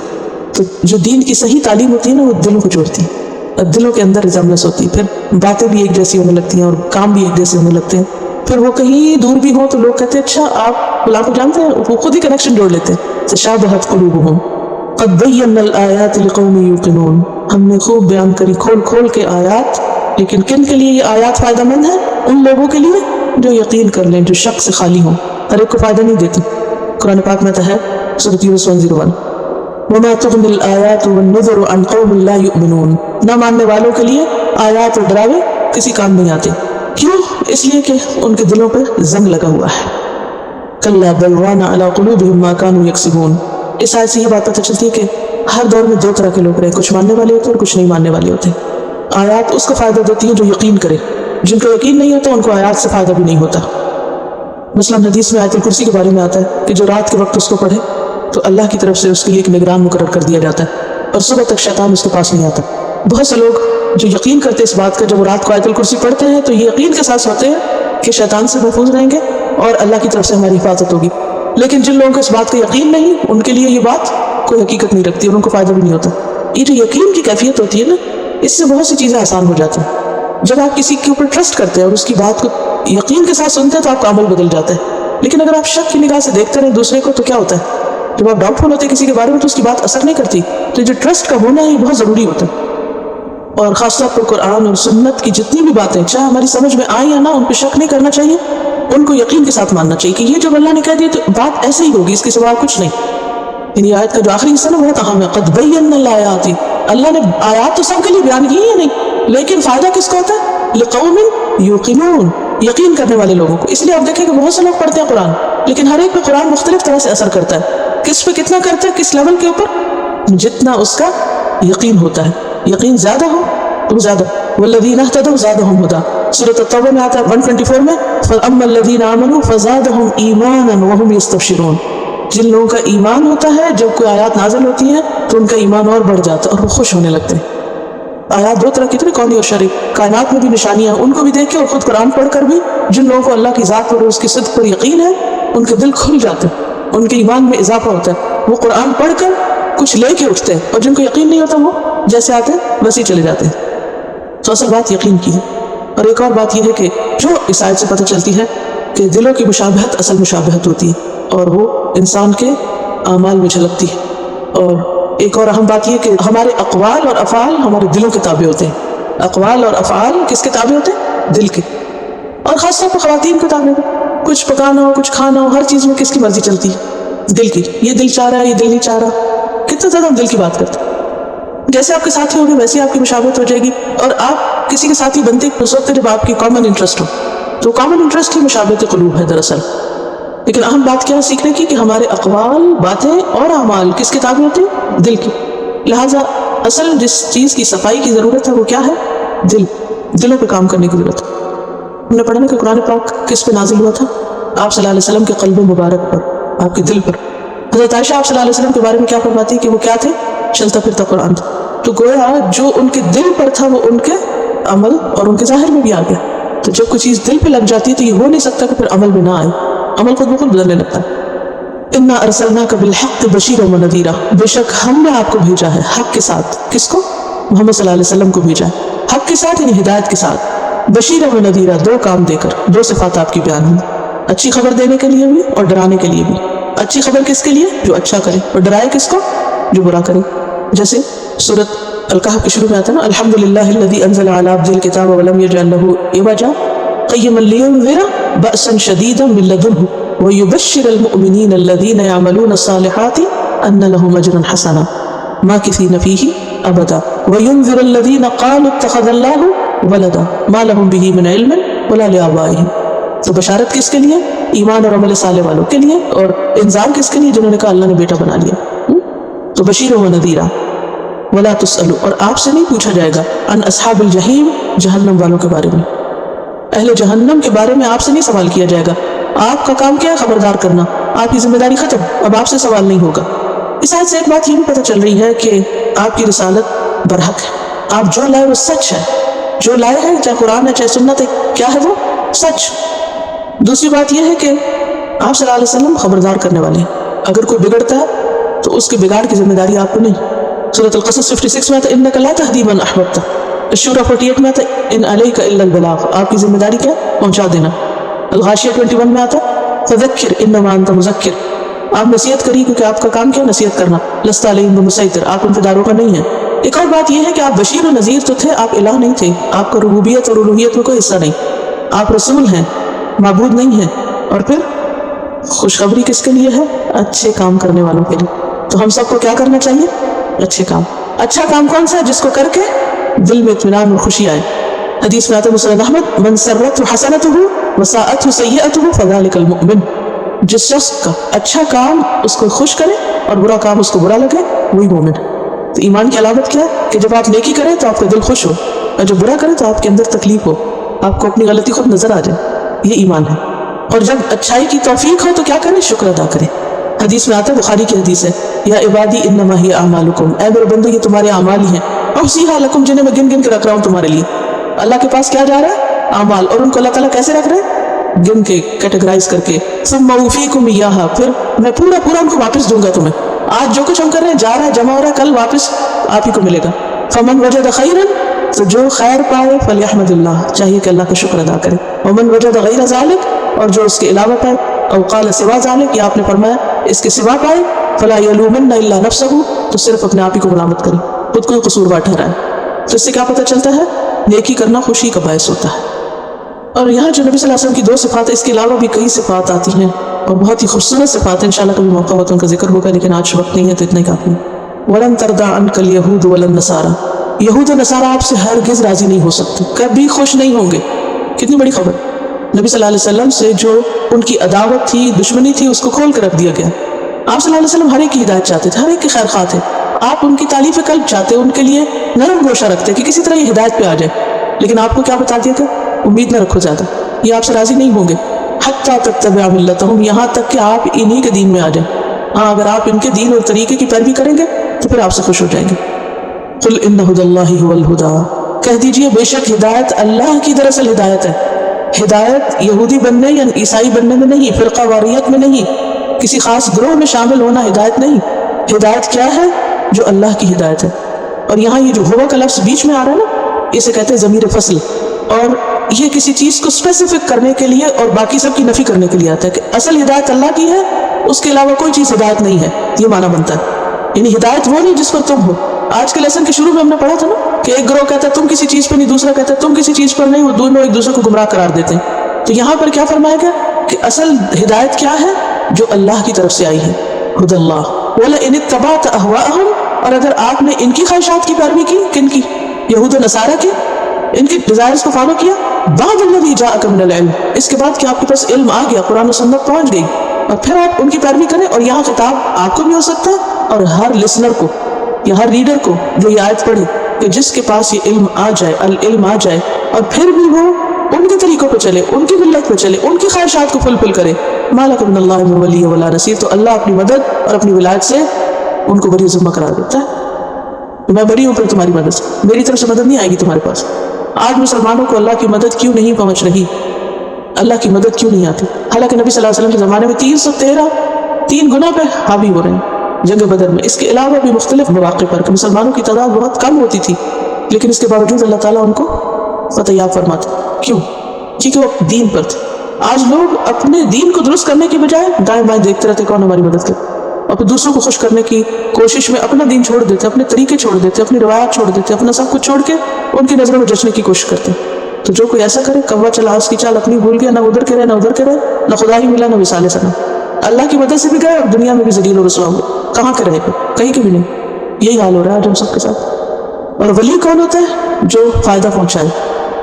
Speaker 1: تو جو دین کی صحیح تعلیم ہوتی ہے نا وہ دلوں کو جوڑتی ہے، اور دلوں کے اندر ریزمبلنس ہوتی ہے، پھر باتیں بھی ایک جیسی ہونے لگتی ہیں اور کام بھی ایک جیسے ہونے لگتے ہیں. پھر وہ کہیں دور بھی ہوں تو لوگ کہتے ہیں اچھا آپ فلاں کو جانتے ہیں، وہ خود ہی کنیکشن جوڑ لیتے ہیں. تشابہت قلوبہم قد بینا الآیات لقوم یوقنون، ہم نے خوب بیان کری کھول کھول کے آیات، لیکن کن کے لیے یہ آیات فائدہ مند ہے؟ ان لوگوں کے لیے جو یقین کر لیں، جو شک سے خالی ہوں. ہر ایک کو فائدہ نہیں دیتی. قرآن پاک میں ہے سورۃ یونس 101، وما تغنی الآیات والنذر عن قوم لا یؤمنون، نہ ماننے والوں کے لیے آیات اور ڈراوے کسی کام نہیں آتے. کیوں؟ اس لیے کہ ان کے دلوں پہ زنگ لگا ہوا ہے. کلا بل ران علی قلوبہم ما کانوا یکسبون. اس آیت سے یہ بات پتہ چلتی ہے کہ ہر دور میں دو طرح کے لوگ رہے، کچھ ماننے والے ہوتے ہیں اور کچھ نہیں ماننے والے ہوتے. آیات اس کو فائدہ دیتی ہیں جو یقین کرے، جن کو یقین نہیں ہوتا ان کو آیات سے فائدہ بھی نہیں ہوتا. مثلاً حدیث میں آیت الکرسی کے بارے میں آتا ہے کہ جو رات کے وقت اس کو پڑھے تو اللہ کی طرف سے اس کے لیے ایک نگران مقرر کر دیا جاتا ہے اور صبح تک شیطان اس کے پاس نہیں آتا. بہت سے لوگ جو یقین کرتے اس بات کا، جب وہ رات کو آیت الکرسی پڑھتے ہیں تو یہ یقین کے ساتھ ہوتے ہیں کہ شیطان سے محفوظ رہیں گے اور اللہ کی طرف سے ہماری حفاظت ہوگی. لیکن جن لوگوں کو اس بات کا یقین نہیں، ان کے لیے یہ بات کوئی حقیقت نہیں رکھتی اور ان کو فائدہ بھی نہیں ہوتا. یہ جو یقین کی کیفیت ہوتی ہے نا، اس سے بہت سی چیزیں آسان ہو جاتی ہیں. جب آپ کسی کے اوپر ٹرسٹ کرتے ہیں اور اس کی بات کو یقین کے ساتھ سنتے ہیں تو آپ کا عمل بدل جاتا ہے. لیکن اگر آپ شک کی نگاہ سے دیکھتے رہیں دوسرے کو تو کیا ہوتا ہے؟ جب آپ ڈاؤٹ فل ہوتے ہیں کسی کے بارے میں تو اس کی بات اثر نہیں کرتی. تو جو ٹرسٹ کا ہونا ہے یہ بہت ضروری ہوتا ہے. اور خاص طور پر قرآن اور سنت کی جتنی بھی باتیں چاہے ہماری سمجھ میں آئیں یا نہ، ان پہ شک نہیں کرنا چاہیے، ان کو یقین کے ساتھ ماننا چاہیے کہ یہ جو اللہ نے کہہ دیا تو بات ایسے ہی ہوگی، اس کے سوا کچھ نہیں. یعنی آیت کا جو آخری حصہ نا بہت اہم ہے. قد بینا الآیات، اللہ نے آیات تو سب کے لیے بیان کی ہے نہیں، لیکن فائدہ کس کو ہوتا ہے؟ لقوم یوقنون، یقین کرنے والے لوگوں کو. اس لیے آپ دیکھیں کہ بہت سے لوگ پڑھتے ہیں قرآن، لیکن ہر ایک پہ قرآن مختلف طرح سے اثر کرتا ہے. کس پہ کتنا کرتا ہے، کس لیول کے اوپر؟ جتنا اس کا یقین ہوتا ہے، یقین زیادہ ہو تو زیادہ. والذین اہتدوا زادہم ہدی، سورۃ التوبہ میں آتا ہے 124 میں، فاما الذین آمنوا فزادہم ایمانا وہم یستبشرون. جن لوگوں کا ایمان ہوتا ہے جب کوئی آیات نازل ہوتی ہیں تو ان کا ایمان اور بڑھ جاتا ہے اور وہ خوش ہونے لگتے ہیں. آیات دو طرح کی تھی، قولی اور شرعی. کائنات میں بھی نشانیاں ان کو بھی دیکھ کے اور خود قرآن پڑھ کر بھی. جن لوگوں کو اللہ کی ذات پر اور اس کی صدق پر یقین ہے ان کے دل کھل جاتے ہیں، ان کے ایمان میں اضافہ ہوتا ہے، وہ قرآن پڑھ کر کچھ لے کے اٹھتے ہیں. اور جن کو یقین نہیں ہوتا وہ جیسے آتے ہیں ویسے ہی چلے جاتے ہیں. تو اصل بات یقین کی ہے. اور ایک اور بات یہ ہے کہ جو اس آیت سے پتہ چلتی ہے کہ دلوں کی مشابہت اصل مشابہت ہوتی ہے اور وہ انسان کے اعمال میں جھلکتی ہے. اور ایک اور اہم بات یہ کہ ہمارے اقوال اور افعال ہمارے دلوں کے تابع ہوتے ہیں. اقوال اور افعال کس کے تابع ہوتے ہیں؟ دل کے. اور خاص طور پر خواتین کے تابع ہوتے ہیں. کچھ پکانا ہو، کچھ کھانا ہو، ہر چیز میں کس کی مرضی چلتی ہے؟ دل کی. یہ دل چاہ رہا ہے، یہ دل نہیں چاہ رہا. کتنا زیادہ ہم دل کی بات کرتے ہیں. جیسے آپ کے ساتھی ہوگے ویسے آپ کی مشابہت ہو جائے گی. اور آپ کسی کے ساتھی بنتے اس وقت جب آپ کی کامن انٹرسٹ ہو، تو کامن انٹرسٹ ہی مشابہت قلوب ہے دراصل. لیکن اہم بات کیا ہے سیکھنے کی کہ ہمارے اقوال، باتیں اور اعمال کس کے تابع ہوتے ہیں؟ دل کی. لہٰذا اصل جس چیز کی صفائی کی ضرورت ہے وہ کیا ہے؟ دل. دلوں پہ کام کرنے کی ضرورت ہے. ہم نے پڑھا نا کہ قرآن پاک کس پہ نازل ہوا تھا؟ آپ صلی اللہ علیہ وسلم کے قلب مبارک پر، آپ کے دل پر. حضرت عائشہ آپ صلی اللہ علیہ وسلم کے بارے میں کیا فرماتی ہے کہ وہ کیا تھے؟ چلتا پھرتا قرآن تھا. تو گویا جو ان کے دل پر تھا وہ ان کے عمل اور ان کے ظاہر میں بھی آ گیا. تو جب کوئی چیز دل پہ لگ جاتی ہے تو یہ ہو نہیں سکتا کہ پھر عمل میں نہ آئے. عمل خود بخود بدلنے لگتا ہے. انا ارسلناک بالحق بشیرا ونذیرا، بے شک ہم نے آپ کو بھیجا ہے حق کے ساتھ. کس کو؟ محمد صلی اللہ علیہ وسلم کو بھیجا ہے حق کے ساتھ، یعنی ہدایت کے ساتھ. بشیرا ونذیرا، دو کام دے کر، دو صفات آپ کی بیان ہوئی. اچھی خبر دینے کے لیے بھی اور ڈرانے کے لیے بھی. اچھی خبر کس کے لیے؟ جو اچھا کرے. اور ڈرائے کس کو؟ جو برا کرے. جیسے سورۃ الکہف کے شروع میں آتا ہے نا، الحمدللہ الذی انزل علی عبدہ الکتاب ولم یجعل لہ عوجا قیما لینذر بأسا شدیدا من لدنہ ویبشر المؤمنین الذین یعملون الصالحات ان لہم اجرا حسنا ماکثین فیہ ابدا وینذر الذین قالوا اتخذ اللہ ولدا ما لہم بہ من علم ولا لآبائہم. تو بشارت کس کے لیے؟ ایمان اور عمل صالح والوں کے لیے. اور انذار کس کے لیے؟ جنہوں نے کہا اللہ نے بیٹا بنا لیا. تو بشیر و نذیرہ. ولا تسألوا، اور آپ سے نہیں پوچھا جائے گا، عن اصحاب الجحیم، جہنم والوں کے بارے میں. اہل جہنم کے بارے میں آپ سے نہیں سوال کیا جائے گا. آپ کا کام کیا ہے؟ خبردار کرنا. آپ کی ذمہ داری ختم، اب آپ سے سوال نہیں ہوگا. اس آیت سے ایک بات یہ بھی پتہ چل رہی ہے کہ آپ کی رسالت برحق ہے. آپ جو لائے وہ سچ ہے. جو لائے ہیں چاہے قرآن ہے چاہے سنت ہے، کیا ہے وہ؟ سچ. دوسری بات یہ ہے کہ آپ صلی اللہ علیہ وسلم خبردار کرنے والے ہیں. اگر کوئی بگڑتا ہے تو اس کے بگاڑ کی ذمہ داری آپ کو نہیں. سورۃ القصص 56 میں آتا ہے انک لا تہدی من احببت. الشورى 48 میں آتا ہے ان علیک الا البلاغ، آپ کی ذمہ داری کیا؟ پہنچا دینا. الغاشیہ 21 میں آتا ہے فذکر انما انت مذکر، آپ نصیحت کریے کیونکہ آپ کا کام کیا؟ نصیحت کرنا. لست علیہم بمسیطر، آپ ان پہ داروغہ نہیں ہیں. ایک اور بات یہ ہے کہ آپ بشیر و نذیر تو تھے، آپ الہ نہیں تھے. آپ کا ربوبیت اور الوہیت میں کوئی حصہ نہیں. آپ رسول ہیں، معبود نہیں ہیں. اور پھر خوشخبری کس کے لیے ہے؟ اچھے کام کرنے والوں کے لیے. تو ہم سب کو کیا کرنا چاہیے؟ اچھے کام. اچھا کام کون سا ہے؟ جس کو کر کے دل میں اطمینان اور خوشی آئے. حدیث میں آتا ہے مسند احمد، من سرته حسنته وساءته سیئته فذلک المؤمن. جس شخص کا اچھا کام اس کو خوش کرے اور برا کام اس کو برا لگے وہی مومن. تو ایمان کی علامت کیا ہے؟ کہ جب آپ نیکی کریں تو آپ کا دل خوش ہو، اور جب برا کریں تو آپ کے اندر تکلیف ہو، آپ کو اپنی غلطی خود نظر آ جائے. یہ ایمان ہے. اور جب اچھائی کی توفیق ہو تو کیا کریں؟ شکر ادا کریں. حدیث میں آتا ہے، بخاری کی حدیث ہے، یا عبادی انما ہی اعمالکم، اے میرے بندو یہ تمہارے اعمال ہی ہیں، احصیھا لکم، جنہیں میں گن گن کے رکھ رہا ہوں تمہارے لیے. اللہ کے پاس کیا جا رہا ہے؟ اعمال. اور ان کو اللہ تعالیٰ کیسے رکھ رہے ہیں؟ گن کے، کیٹیگرائز کر کے. ثم اوفیکم ایھا، پھر میں پورا پورا ان کو واپس دوں گا تمہیں. آج جو کچھ ہم کر رہے ہیں، جا رہا ہے، جمع ہو رہا ہے، کل واپس آپ ہی کو ملے گا. فمن وجد خیرا، تو جو خیر پائے، فلیحمد اللہ، چاہیے کہ اللہ کا شکر ادا کرے. ومن وجد غیر ذلک، اور جو اس کے علاوہ پائے، او قال سوا ذلک، یا آپ نے فرمایا اس کے سوا پائے، فلا یلومن الا نفسہ، تو صرف اپنے آپ ہی کو ملامت کرے، خود کو قصوروار ٹھہرائے. تو اس سے کیا پتہ چلتا ہے؟ نیکی کرنا خوشی کا باعث ہوتا ہے. اور یہاں جو نبی صلی اللہ علیہ وسلم کی 2 صفات، اس کے علاوہ بھی کئی صفات آتی ہیں اور بہت ہی خوبصورت صفات ہیں. انشاءاللہ کبھی موقع ہو تو ان کا ذکر ہوگا، لیکن آج وقت نہیں ہے تو اتنا ہی کافی. ولن ترضى عنك اليهود ولا النصارى، یہود و نصارہ آپ سے ہرگز راضی نہیں ہو سکتے، کبھی خوش نہیں ہوں گے. کتنی بڑی خبر. نبی صلی اللہ علیہ وسلم سے جو ان کی عداوت تھی، دشمنی تھی، اس کو کھول کے رکھ دیا گیا. آپ صلی اللہ علیہ وسلم ہر ایک کی ہدایت چاہتے تھے, ہر ایک کے خیر خواہ تھے. آپ ان کی تعلیف قلب چاہتے, ان کے لیے نرم گوشہ رکھتے کہ کسی طرح یہ ہدایت پہ آ جائے, لیکن آپ کو کیا بتا دیا تھا؟ امید نہ رکھو زیادہ, یہ آپ سے راضی نہیں ہوں گے. حتیٰ تتبع ملتہم, یہاں تک کہ آپ انہی کے دین میں آ جائیں. ہاں, اگر آپ ان کے دین اور طریقے کی پیروی کریں گے تو پھر آپ سے خوش ہو جائیں گے. قل ان ھدی اللہ ھو الھدی, کہہ دیجئے بے شک ہدایت اللہ کی دراصل ہدایت ہے. ہدایت یہودی بننے یا عیسائی بننے میں نہیں, فرقہ واریت میں نہیں, کسی خاص گروہ میں شامل ہونا ہدایت نہیں. ہدایت کیا ہے؟ جو اللہ کی ہدایت ہے. اور یہاں یہ جو ہوا کا لفظ بیچ میں آ رہا ہے نا, اسے کہتے ہیں ضمیر فصل, اور یہ کسی چیز کو اسپیسیفک کرنے کے لیے اور باقی سب کی نفی کرنے کے لیے آتا ہے کہ اصل ہدایت اللہ کی ہے, اس کے علاوہ کوئی چیز ہدایت نہیں ہے. یہ معنی بنتا ہے, یعنی ہدایت وہ نہیں جس پر تم ہو. آج کے لیسن کے شروع میں ہم نے پڑھا تھا نا کہ ایک گروہ کہتا ہے تم کسی چیز پر نہیں, دوسرا کہتا ہے تم کسی چیز پر نہیں, وہ دونوں ایک دوسرے کو گمراہ قرار دیتے ہیں. تو یہاں پر کیا فرمایا گیا کہ اصل ہدایت کیا ہے؟ جو اللہ کی طرف سے آئی ہے, ھدی اللہ. وَلَئِنِ اتَّبَعْتَ أَهْوَاءَهُمْ, اور اگر آپ نے ان کی خواہشات کی پیروی کی, کن کی؟ یہود و نصارہ کی, ان کی ڈیزائرز کو فالو کیا. بعد الذی جاءک من العلم, اس کے بعد کہ آپ کے پاس علم آ گیا, قرآن و سنت پہنچ گئی, اور پھر آپ ان کی پیروی کریں. اور یہاں خطاب آپ کو بھی ہو سکتا ہے اور ہر لسنر کو یا ہر ریڈر کو جو یہ آیت پڑھے, کہ جس کے پاس یہ علم آ جائے, العلم آ جائے, اور پھر بھی وہ ان کے طریقوں پہ چلے, ان کی ملت پہ چلے, ان کی خواہشات کو فلفل کرے. ما لکم من اللہ من ولی ولا نصیر, تو اللہ اپنی مدد اور اپنی ولایت سے ان کو بری ذمہ قرار دیتا ہے. میں بری ہوں پھر تمہاری مدد سے, میری طرف سے مدد نہیں آئے گی تمہارے پاس. آج مسلمانوں کو اللہ کی مدد کیوں نہیں پہنچ رہی؟ اللہ کی مدد کیوں نہیں آتی؟ حالانکہ نبی صلی اللہ علیہ وسلم کے زمانے میں 313 تین گنا پہ حاوی ہو رہے ہیں جنگ بدر میں. اس کے علاوہ بھی مختلف مواقع پر کہ مسلمانوں کی تعداد بہت کم ہوتی تھی, لیکن اس کے باوجود اللہ تعالیٰ ان کو فتح یاب فرماتا. کیوں؟ کیونکہ وہ دین پر تھے. آج لوگ اپنے دین کو درست کرنے کی بجائے دائیں بائیں دیکھتے رہتے کون ہماری مدد کرے, اور پھر دوسروں کو خوش کرنے کی کوشش میں اپنا دین چھوڑ دیتے, اپنے طریقے چھوڑ دیتے, اپنی روایات چھوڑ دیتے, اپنا سب کچھ چھوڑ کے ان کی نظروں میں جچنے کی کوشش کرتے. تو جو کوئی ایسا کرے, کوا چلا اس کی چال اپنی بھول گیا, نہ ادھر کے رہے نہ ادھر کے رہے, نہ خدا ہی ملا نہ وصال سنا. اللہ کی مدد سے بھی گئے اور دنیا میں بھی ذلیل و رسوا ہوئے. کہاں کے رہے گا؟ کہیں کے بھی نہیں. یہی حال ہو رہا ہے آج ہم سب کے ساتھ. اور ولی کون ہوتا ہے؟ جو فائدہ پہنچائے.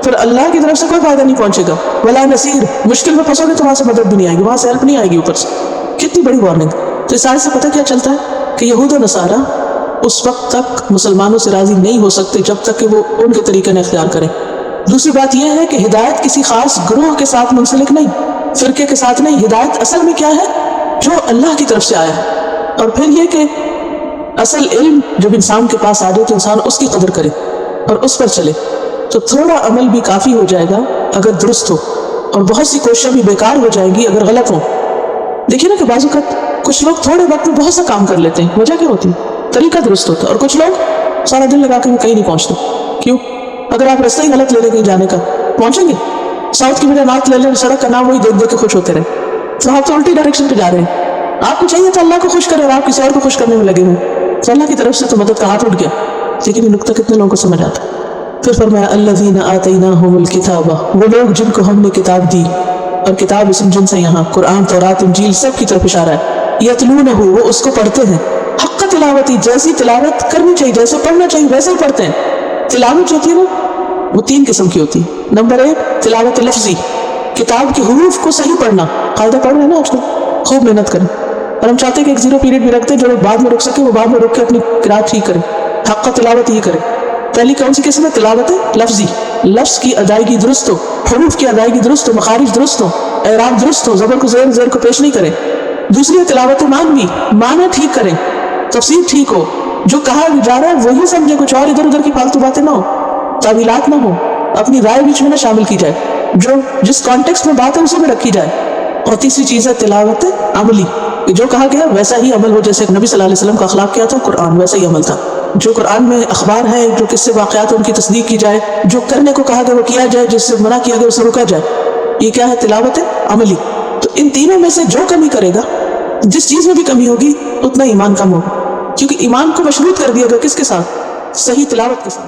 Speaker 1: پھر اللہ کی طرف سے کوئی فائدہ نہیں پہنچے گا. ولا نصیر, مشکل میں پھنسو گے تو وہاں سے مدد بھی نہیں آئے گی, وہاں سے ہیلپ نہیں آئے گی اوپر سے. کتنی بڑی وارننگ. تو اس آیت سے پتہ کیا چلتا ہے کہ یہود و نصارہ اس وقت تک مسلمانوں سے راضی نہیں ہو سکتے جب تک کہ وہ ان کے طریقے نہ اختیار کریں. دوسری بات یہ ہے کہ ہدایت کسی خاص گروہ کے ساتھ منسلک نہیں, فرقے کے ساتھ نہیں. ہدایت اصل میں کیا ہے؟ جو اللہ کی طرف سے آیا ہے. اور پھر یہ کہ اصل علم جب انسان کے پاس آ جائے تو انسان اس کی قدر کرے اور اس پر چلے. تو تھوڑا عمل بھی کافی ہو جائے گا اگر درست ہو, اور بہت سی کوششیں بھی بیکار ہو جائیں گی اگر غلط ہوں. دیکھیے نا کہ بعض اوقات کچھ لوگ تھوڑے وقت میں بہت سا کام کر لیتے ہیں, وجہ کیا ہوتی ہے؟ طریقہ درست ہوتا ہے. اور کچھ لوگ سارا دن لگا کے کہیں نہیں پہنچتے. کیوں؟ اگر آپ رستہ ہی غلط لے لیں کہیں جانے کا, پہنچیں گے؟ ساؤتھ کی بجائے نارتھ لے لیں, سڑک کا نام وہی دیکھ دیکھ کے خوش ہوتے رہے, تو آپ تو الٹی ڈائریکشن پہ جا رہے ہیں. آپ کو چاہیے تھا اللہ کو خوش کرے اور آپ کسی اور کو خوش کرنے میں لگے ہوئے. تو اللہ کی طرف سے تو مدد کا ہاتھ اٹھ گیا, لیکن یہ نقطہ کتنے لوگوں کو سمجھ آتا ہے؟ پھر فرمایا الذین آتیناہم الکتاب, وہ لوگ جن کو ہم نے کتاب دی, اور کتاب اسم جنس ہے یہاں, قرآن, تورات, انجیل سب کی طرف اشارہ ہے. یتلونہ, وہ اس کو پڑھتے ہیں, حق تلاوتی, جیسی تلاوت کرنی چاہیے, جیسے پڑھنا چاہیے ویسے ہی پڑھتے ہیں. تلاوت جو ہوتی ہے نا وہ 3 قسم کی ہوتی ہے. نمبر 1 تلاوت لفظی, کتاب کے حروف کو صحیح پڑھنا. قاعدہ پڑھ رہے ہیں نا آج کل, خوب محنت کریں. اور ہم چاہتے ہیں کہ ایک 0 پیریڈ بھی رکھتے ہیں, جو لوگ بعد میں رک سکے وہ بعد میں رک کے اپنی قرات ٹھیک کریں. حق کا تلاوت یہ کریں. پہلی کون سی قسم ہے؟ تلاوت لفظی, لفظ کی ادائیگی درست ہو, حروف کی ادائیگی درست ہو, مخارج درست ہو, اعراب درست ہو, زبر کو زیر کو پیش نہیں کریں. دوسری ہے تلاوت معنوی, معنی ٹھیک کریں, تفسیر ٹھیک ہو, جو کہا جا رہا ہے وہی سمجھے, کچھ اور ادھر ادھر کی فالتو باتیں نہ ہو, تعویلات نہ ہو, اپنی رائے بیچ میں نہ شامل کی جائے, جو جس کانٹیکسٹ میں بات ہے اسی میں رکھی جائے. اور تیسری چیز ہے تلاوت عملی, جو کہا گیا ویسا ہی عمل ہو. جیسے نبی صلی اللہ علیہ وسلم کا اخلاق کیا تھا, قرآن ویسا ہی عمل تھا. جو قرآن میں اخبار ہے, جو قصے واقعات ان کی تصدیق کی جائے, جو کرنے کو کہا گیا وہ کیا جائے, جس سے منع کیا گیا اسے روکا جائے. یہ کیا ہے؟ تلاوت عملی. تو ان تینوں میں سے جو کمی کرے گا, جس چیز میں بھی کمی ہوگی اتنا ایمان کم ہوگا, کیونکہ ایمان کو مشروط کر دیا گیا کس کے ساتھ؟ صحیح تلاوت کے ساتھ.